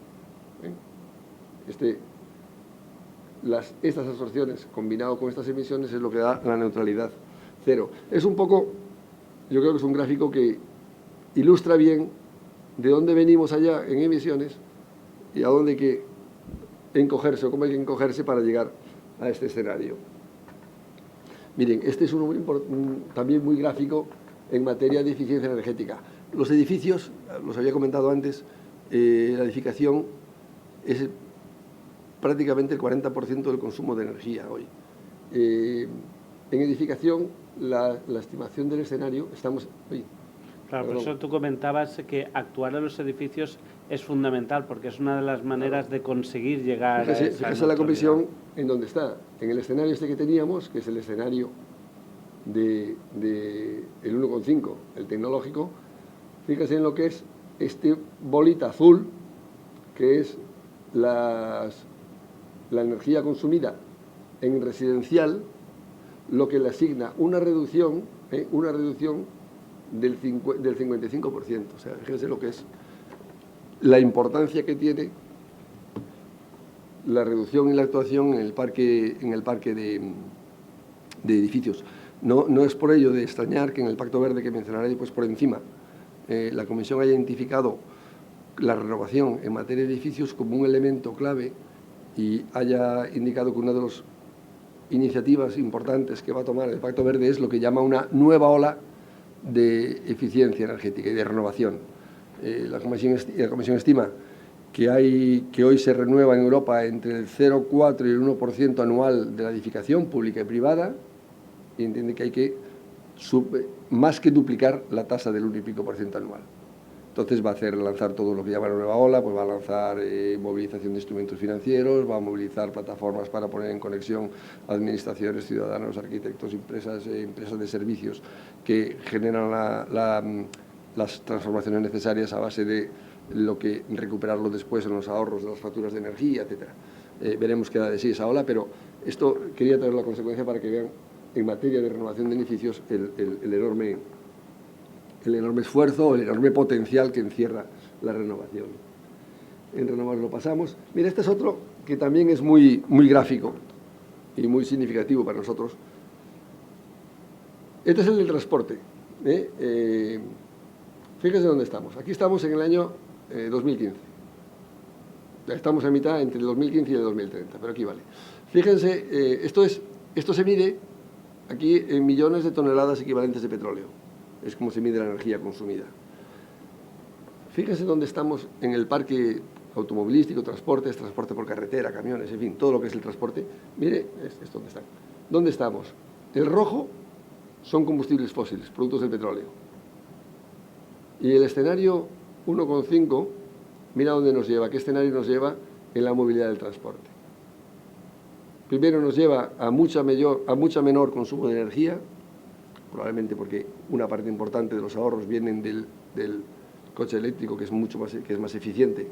Estas absorciones combinado con estas emisiones es lo que da la neutralidad cero. Es un poco, yo creo que es un gráfico que ilustra bien de dónde venimos allá en emisiones y a dónde hay que encogerse o cómo hay que encogerse para llegar a este escenario. Miren, este es uno también muy gráfico en materia de eficiencia energética. Los edificios, los había comentado antes, la edificación es prácticamente el 40% del consumo de energía hoy. En edificación, la estimación del escenario, Claro, por eso tú comentabas que actuar en los edificios es fundamental, porque es una de las maneras de conseguir llegar a esa fíjese la comisión en donde está. En el escenario que teníamos, que es el escenario del 1,5, el tecnológico, fíjese en lo que es bolita azul, que es la energía consumida en residencial, lo que le asigna una reducción del 55%. O sea, fíjense lo que es la importancia que tiene la reducción y la actuación en el parque de edificios. No es por ello de extrañar que en el Pacto Verde, que mencionaré después por encima, la Comisión haya identificado la renovación en materia de edificios como un elemento clave y haya indicado que una de las iniciativas importantes que va a tomar el Pacto Verde es lo que llama una nueva ola de eficiencia energética y de renovación. La Comisión estima que hoy se renueva en Europa entre el 0,4 y el 1% anual de la edificación pública y privada, y entiende que hay que más que duplicar la tasa del 1 y pico % anual. Entonces va a lanzar todo lo que llama la nueva ola, pues va a lanzar movilización de instrumentos financieros, va a movilizar plataformas para poner en conexión administraciones, ciudadanos, arquitectos, empresas de servicios que generan las transformaciones necesarias a base de lo que recuperarlo después en los ahorros de las facturas de energía, etc. Veremos qué da de sí esa ola, pero esto quería traer la consecuencia para que vean en materia de renovación de edificios el enorme esfuerzo, el enorme potencial que encierra la renovación. En renovar lo pasamos. Mira, este es otro que también es muy gráfico y muy significativo para nosotros. Este es el del transporte. Fíjense dónde estamos. Aquí estamos en el año 2015. Estamos a mitad entre el 2015 y el 2030, pero aquí vale. Fíjense, esto se mide aquí en millones de toneladas equivalentes de petróleo. Es como se mide la energía consumida. Fíjense dónde estamos en el parque automovilístico, transporte por carretera, camiones, en fin, todo lo que es el transporte. Mire, es donde están. ¿Dónde estamos? El rojo son combustibles fósiles, productos del petróleo. Y el escenario 1,5, mira dónde nos lleva, qué escenario nos lleva en la movilidad del transporte. Primero nos lleva a mucha menor consumo de energía, probablemente porque una parte importante de los ahorros vienen del coche eléctrico, que es más eficiente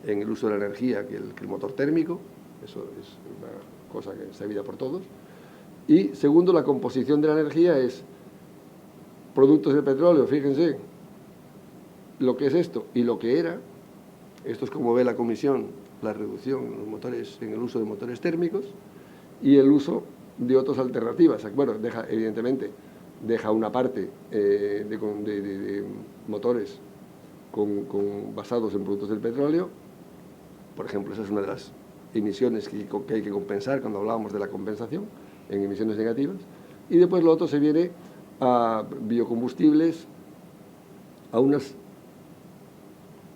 en el uso de la energía que el motor térmico. Eso es una cosa que es sabida por todos. Y segundo, la composición de la energía es productos de petróleo. Fíjense lo que es esto y lo que era. Esto es como ve la Comisión, la reducción en el uso de motores térmicos y el uso de otras alternativas. Bueno, evidentemente deja una parte de motores basados en productos del petróleo. Por ejemplo, esa es una de las emisiones que hay que compensar cuando hablábamos de la compensación en emisiones negativas. Y después lo otro se viene a biocombustibles, a unas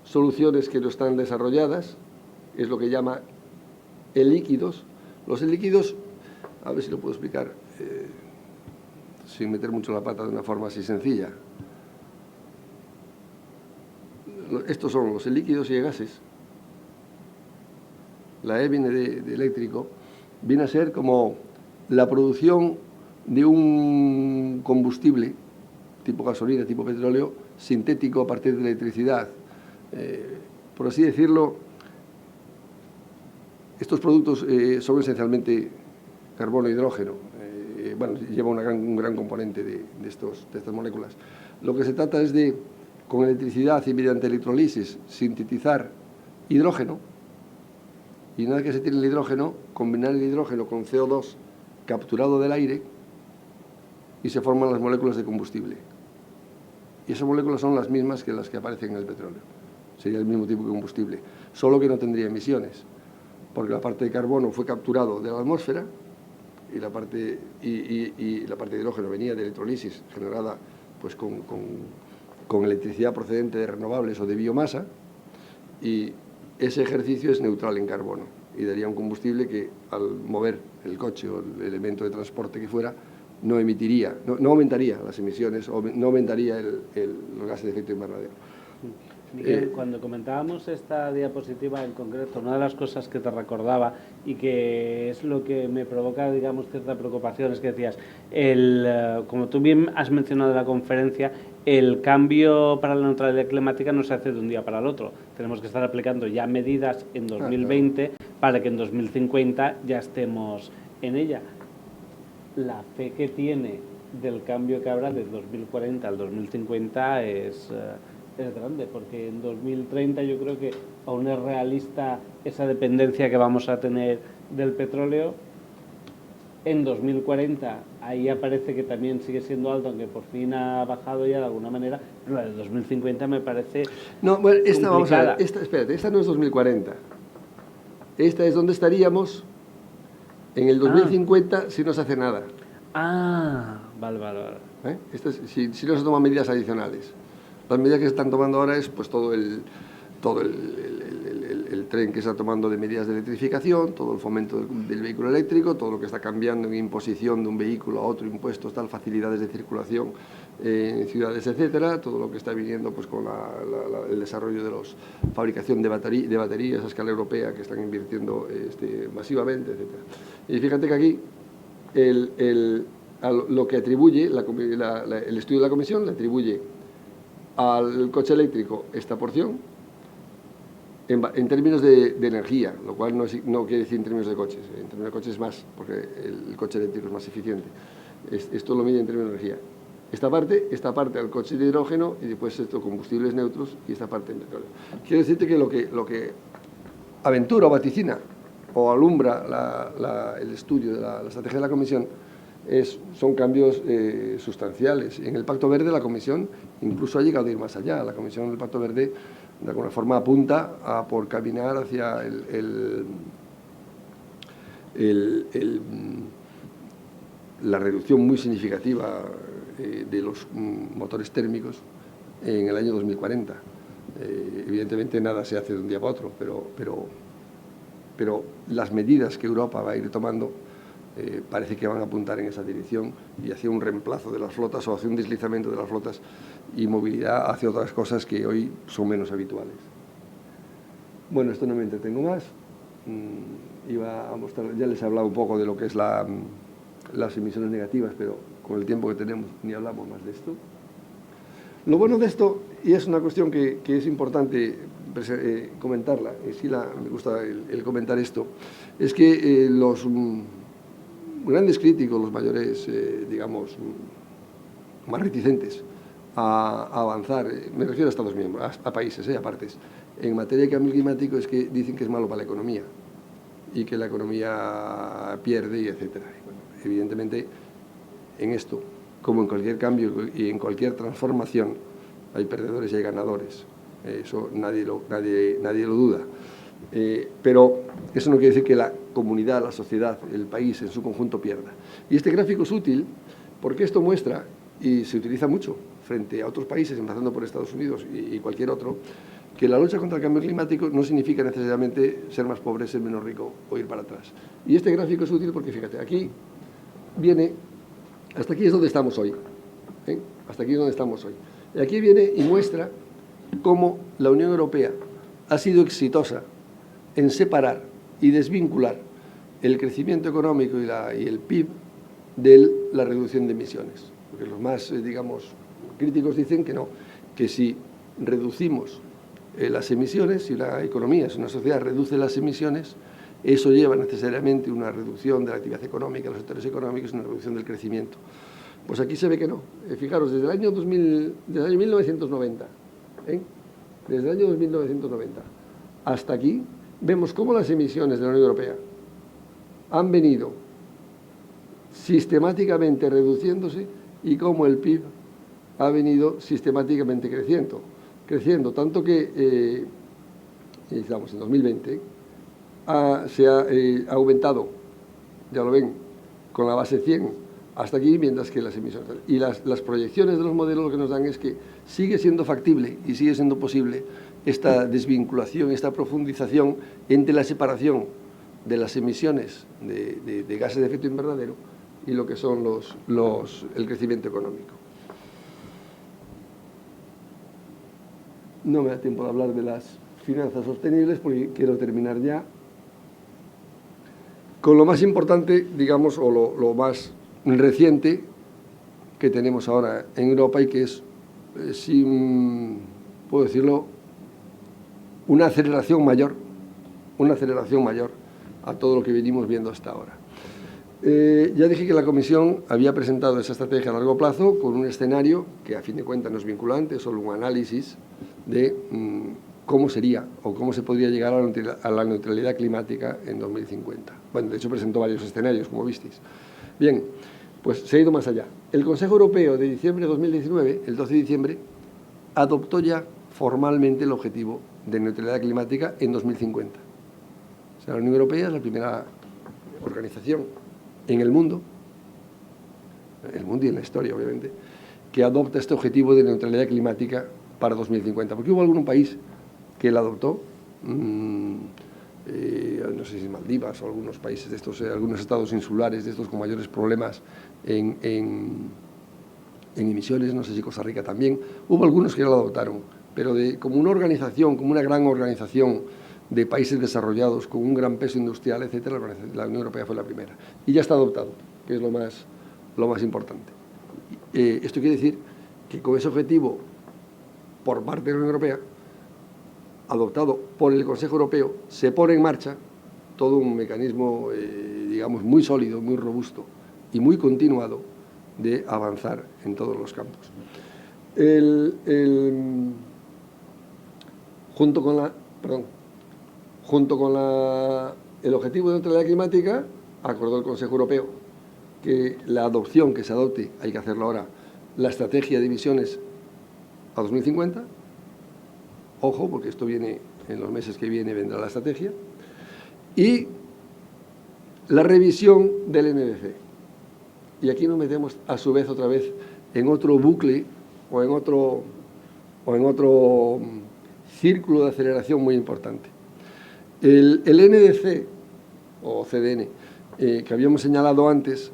soluciones que no están desarrolladas, es lo que llama líquidos. Los líquidos, a ver si lo puedo explicar sin meter mucho la pata de una forma así sencilla. Estos son los líquidos y gases. La E viene de eléctrico, viene a ser como la producción de un combustible tipo gasolina, tipo petróleo, sintético a partir de electricidad. Por así decirlo, estos productos son esencialmente carbono e hidrógeno. Bueno, lleva un gran componente de estas moléculas. Lo que se trata es de, con electricidad y mediante electrolisis, sintetizar hidrógeno, y una vez que se tiene el hidrógeno, combinar el hidrógeno con CO2 capturado del aire y se forman las moléculas de combustible. Y esas moléculas son las mismas que las que aparecen en el petróleo. Sería el mismo tipo de combustible, solo que no tendría emisiones, porque la parte de carbono fue capturado de la atmósfera y la parte de hidrógeno venía de electrolisis generada pues, con electricidad procedente de renovables o de biomasa, y ese ejercicio es neutral en carbono y daría un combustible que al mover el coche o el elemento de transporte que fuera no emitiría, no aumentaría las emisiones o no aumentaría los gases de efecto invernadero. Miguel, cuando comentábamos esta diapositiva en concreto, una de las cosas que te recordaba y que es lo que me provoca, digamos, cierta preocupación es que decías, como tú bien has mencionado en la conferencia, el cambio para la neutralidad climática no se hace de un día para el otro. Tenemos que estar aplicando ya medidas en 2020 para que en 2050 ya estemos en ella. La fe que tiene del cambio que habrá de 2040 al 2050 es grande, porque en 2030 yo creo que aún es realista esa dependencia que vamos a tener del petróleo. En 2040 ahí aparece que también sigue siendo alto, aunque por fin ha bajado ya de alguna manera, pero la de 2050 me parece no, bueno, esta, complicada. Vamos a ver, espérate, esta no es 2040. Esta es donde estaríamos en el 2050 si no se hace nada. Vale. Esto es, si no se toman medidas adicionales. Las medidas que se están tomando ahora es pues todo el tren que se está tomando de medidas de electrificación, todo el fomento del vehículo eléctrico, todo lo que está cambiando en imposición de un vehículo a otro, impuestos, tal, facilidades de circulación en ciudades, etcétera, todo lo que está viniendo pues con el desarrollo de la fabricación de baterías a escala europea que están invirtiendo masivamente, etcétera. Y fíjate que aquí lo que atribuye el estudio de la comisión le atribuye al coche eléctrico esta porción en términos de energía, lo cual no quiere decir en términos de coches. En términos de coches más, porque el coche eléctrico es más eficiente. Esto lo mide en términos de energía. Esta parte al coche de hidrógeno y después combustibles neutros y esta parte en petróleo. Quiero decirte que lo que aventura o vaticina o alumbra el estudio de la estrategia de la Comisión son cambios sustanciales. En el Pacto Verde la Comisión incluso ha llegado a ir más allá. La Comisión del Pacto Verde de alguna forma apunta a por caminar hacia la reducción muy significativa de los motores térmicos en el año 2040. Evidentemente nada se hace de un día para otro, pero las medidas que Europa va a ir tomando parece que van a apuntar en esa dirección y hacia un reemplazo de las flotas o hacia un deslizamiento de las flotas y movilidad hacia otras cosas que hoy son menos habituales. Bueno, esto no me entretengo más. Iba a mostrar, ya les he hablado un poco de lo que es las emisiones negativas, pero con el tiempo que tenemos ni hablamos más de esto. Lo bueno de esto, y es una cuestión que es importante comentarla, y sí me gusta el comentar esto, es que los grandes críticos, los mayores, digamos, más reticentes a avanzar, me refiero a Estados miembros, a países, a partes, en materia de cambio climático, es que dicen que es malo para la economía y que la economía pierde y etcétera. Bueno, evidentemente, en esto, como en cualquier cambio y en cualquier transformación, hay perdedores y hay ganadores. Eso nadie lo duda. Pero eso no quiere decir que la comunidad, la sociedad, el país en su conjunto pierda. Y este gráfico es útil porque esto muestra, y se utiliza mucho frente a otros países, empezando por Estados Unidos y cualquier otro, que la lucha contra el cambio climático no significa necesariamente ser más pobre, ser menos rico o ir para atrás. Y este gráfico es útil porque, fíjate, aquí viene, hasta aquí es donde estamos hoy, hasta aquí es donde estamos hoy. Y aquí viene y muestra cómo la Unión Europea ha sido exitosa en separar y desvincular el crecimiento económico y el PIB de la reducción de emisiones. Porque los más, digamos, críticos dicen que no, que si reducimos las emisiones, si la economía, si una sociedad reduce las emisiones, eso lleva necesariamente una reducción de la actividad económica, de los sectores económicos, una reducción del crecimiento. Pues aquí se ve que no. Fijaros, desde el año 1990, desde el año 1990 hasta aquí, vemos cómo las emisiones de la Unión Europea han venido sistemáticamente reduciéndose y cómo el PIB ha venido sistemáticamente creciendo, tanto que, estamos en 2020, se ha aumentado, ya lo ven, con la base 100 hasta aquí, mientras que las emisiones. Y las proyecciones de los modelos lo que nos dan es que sigue siendo factible y sigue siendo posible esta desvinculación, esta profundización entre la separación de las emisiones de gases de efecto invernadero y lo que son el crecimiento económico. No me da tiempo de hablar de las finanzas sostenibles porque quiero terminar ya con lo más importante, digamos, o lo más reciente que tenemos ahora en Europa y que es, si puedo decirlo, una aceleración mayor a todo lo que venimos viendo hasta ahora. Ya dije que la Comisión había presentado esa estrategia a largo plazo con un escenario que a fin de cuentas no es vinculante, es solo un análisis de cómo sería o cómo se podría llegar a la neutralidad climática en 2050. Bueno, de hecho presentó varios escenarios, como visteis. Bien, pues se ha ido más allá. El Consejo Europeo de diciembre de 2019, el 12 de diciembre, adoptó ya formalmente el objetivo de neutralidad climática en 2050. O sea, la Unión Europea es la primera organización en el mundo y en la historia, obviamente, que adopta este objetivo de neutralidad climática para 2050. Porque hubo algún país que la adoptó, no sé si Maldivas o algunos países de estos, algunos estados insulares de estos con mayores problemas en emisiones, no sé si Costa Rica también. Hubo algunos que ya la adoptaron, pero como una organización, como una gran organización de países desarrollados con un gran peso industrial, etcétera, la Unión Europea fue la primera. Y ya está adoptado, que es lo más importante. Esto quiere decir que con ese objetivo, por parte de la Unión Europea, adoptado por el Consejo Europeo, se pone en marcha todo un mecanismo, digamos, muy sólido, muy robusto y muy continuado de avanzar en todos los campos. Junto con el objetivo de neutralidad climática, acordó el Consejo Europeo que la adopción que se adopte, hay que hacerlo ahora, la estrategia de emisiones a 2050. Ojo, porque esto viene, en los meses que viene vendrá la estrategia. Y la revisión del NDC. Y aquí nos metemos a su vez otra vez en otro bucle o en otro círculo de aceleración muy importante. El NDC o CDN que habíamos señalado antes,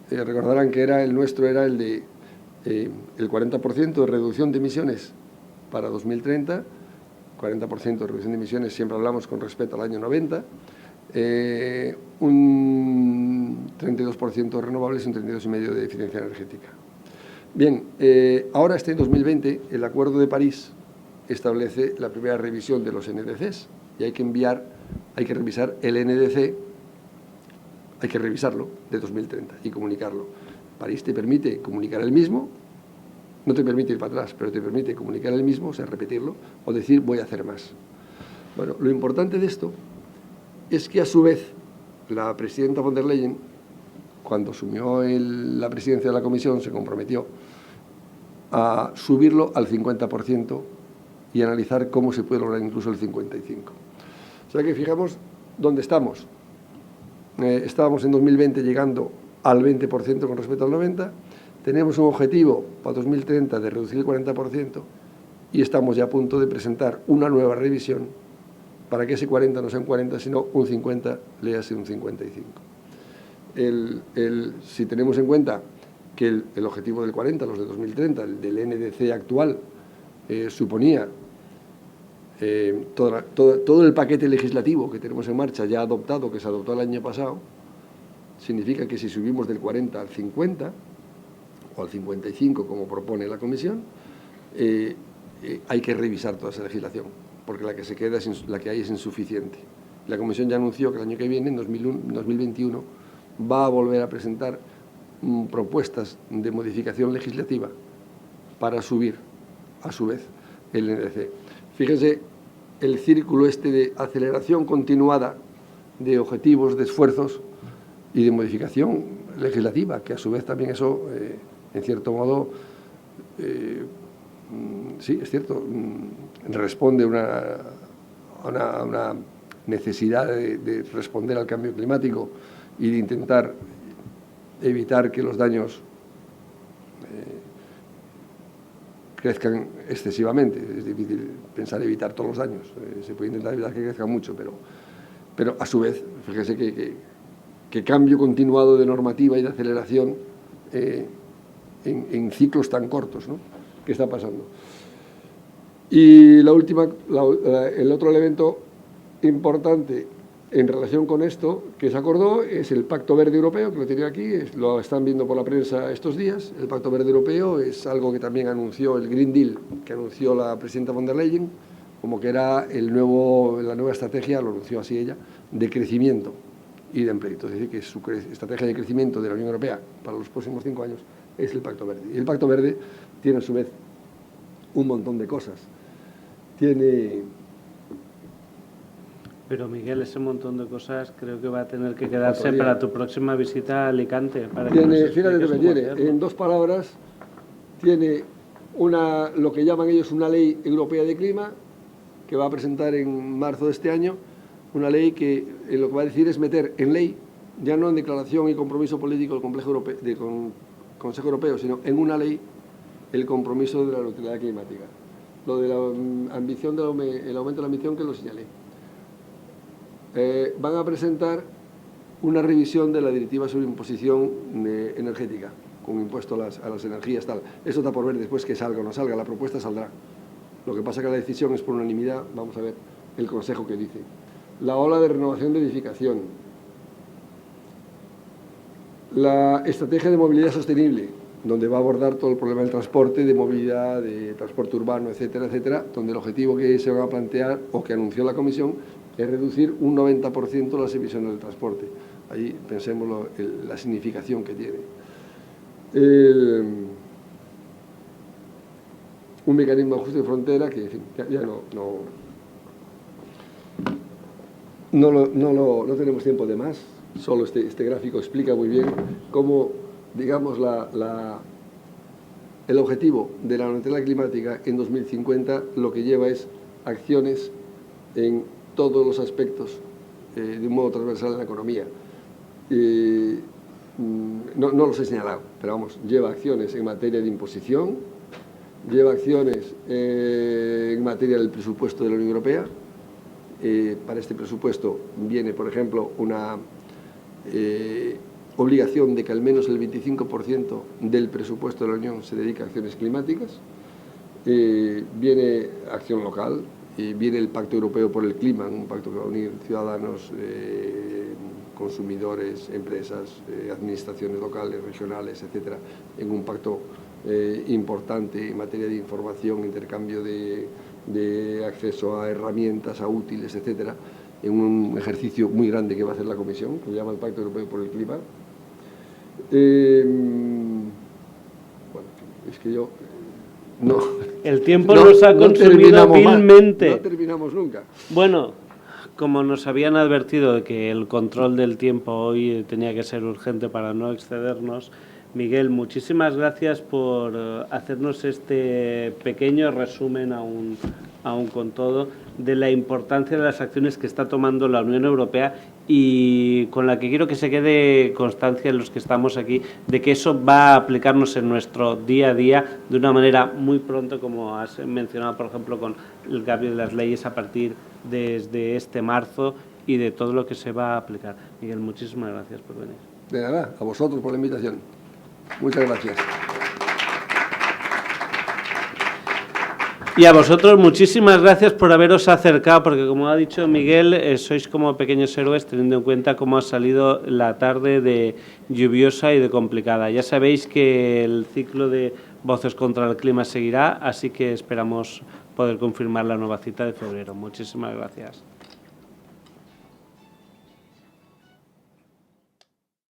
recordarán que el nuestro era el de el 40% de reducción de emisiones para 2030, 40% de reducción de emisiones, siempre hablamos con respecto al año 90, un 32% de renovables y un 32,5% de eficiencia energética. Bien, ahora en 2020 el Acuerdo de París establece la primera revisión de los NDCs y hay que revisar el NDC, hay que revisarlo de 2030 y comunicarlo. París te permite comunicar el mismo, no te permite ir para atrás, pero te permite comunicar el mismo, o sea, repetirlo, o decir voy a hacer más. Bueno, lo importante de esto es que a su vez la presidenta von der Leyen cuando asumió la presidencia de la Comisión, se comprometió a subirlo al 50% y analizar cómo se puede lograr incluso el 55%. O sea que fijamos dónde estamos. Estábamos en 2020 llegando al 20% con respecto al 90%, tenemos un objetivo para 2030 de reducir el 40% y estamos ya a punto de presentar una nueva revisión para que ese 40 no sea un 40, sino un 50, léase un 55. Si tenemos en cuenta que el objetivo del 40, los de 2030, el del NDC actual, suponía todo el paquete legislativo que tenemos en marcha ya adoptado, que se adoptó el año pasado, significa que si subimos del 40 al 50 o al 55, como propone la Comisión, hay que revisar toda esa legislación, porque la que se queda, la que hay es insuficiente. La Comisión ya anunció que el año que viene, en 2021, va a volver a presentar propuestas de modificación legislativa para subir, a su vez, el NDC. Fíjense el círculo este de aceleración continuada de objetivos, de esfuerzos y de modificación legislativa, que a su vez también eso, en cierto modo, sí, es cierto, responde a una necesidad de responder al cambio climático y de intentar evitar que los daños crezcan excesivamente. Es difícil pensar evitar todos los daños, se puede intentar evitar que crezcan mucho, pero a su vez, fíjese que cambio continuado de normativa y de aceleración en ciclos tan cortos, ¿no? ¿Qué está pasando? Y el otro elemento importante en relación con esto que se acordó es el Pacto Verde Europeo, que lo tiene aquí, lo están viendo por la prensa estos días. El Pacto Verde Europeo es algo que también anunció el Green Deal, que anunció la presidenta von der Leyen, como que era la nueva estrategia, lo anunció así ella, de crecimiento y de empleo. Es decir, que su estrategia de crecimiento de la Unión Europea para los próximos 5 años es el Pacto Verde. Y el Pacto Verde tiene a su vez un montón de cosas. Pero Miguel, ese montón de cosas creo que va a tener que quedarse para tu próxima visita a Alicante. Fíjate lo que tiene, en 2 palabras, tiene lo que llaman ellos una ley europea de clima, que va a presentar en marzo de este año, una ley que lo que va a decir es meter en ley, ya no en declaración y compromiso político del Consejo Europeo, sino en una ley, el compromiso de la neutralidad climática. Lo de la ambición, el aumento de la ambición que lo señalé. Van a presentar una revisión de la directiva sobre imposición energética, con impuesto a las energías, tal. Eso está por ver después que salga o no salga, la propuesta saldrá. Lo que pasa es que la decisión es por unanimidad, vamos a ver el Consejo que dice. La ola de renovación de edificación. La estrategia de movilidad sostenible, donde va a abordar todo el problema del transporte, de movilidad, de transporte urbano, etcétera, etcétera, donde el objetivo que se va a plantear o que anunció la Comisión es reducir un 90% las emisiones del transporte. Ahí pensemos la significación que tiene. Un mecanismo de ajuste de frontera que, en fin, ya no tenemos tiempo de más. Solo este gráfico explica muy bien cómo, digamos, el objetivo de la neutralidad climática en 2050 lo que lleva es acciones en todos los aspectos de un modo transversal en la economía. No los he señalado, pero vamos, lleva acciones en materia de imposición, lleva acciones en materia del presupuesto de la Unión Europea. Para este presupuesto viene, por ejemplo, una obligación de que al menos el 25% del presupuesto de la Unión se dedica a acciones climáticas. Viene acción local, viene el Pacto Europeo por el Clima, un pacto que va a unir ciudadanos, consumidores, empresas, administraciones locales, regionales, etcétera, en un pacto importante en materia de información, intercambio de acceso a herramientas, a útiles, etcétera, en un ejercicio muy grande que va a hacer la Comisión, que se llama el Pacto Europeo por el Clima. Bueno, es que yo el tiempo nos ha consumido vilmente. No terminamos nunca. Bueno, Como nos habían advertido de que el control del tiempo hoy tenía que ser urgente para no excedernos, Miguel, muchísimas gracias por hacernos este pequeño resumen, aún con todo, de la importancia de las acciones que está tomando la Unión Europea y con la que quiero que se quede constancia en los que estamos aquí, de que eso va a aplicarnos en nuestro día a día de una manera muy pronto, como has mencionado, por ejemplo, con el cambio de las leyes a partir desde este marzo y de todo lo que se va a aplicar. Miguel, muchísimas gracias por venir. De nada, a vosotros por la invitación. Muchas gracias. Y a vosotros muchísimas gracias por haberos acercado, porque como ha dicho Miguel, sois como pequeños héroes teniendo en cuenta cómo ha salido la tarde de lluviosa y de complicada. Ya sabéis que el ciclo de Voces contra el Clima seguirá, así que esperamos poder confirmar la nueva cita de febrero. Muchísimas gracias.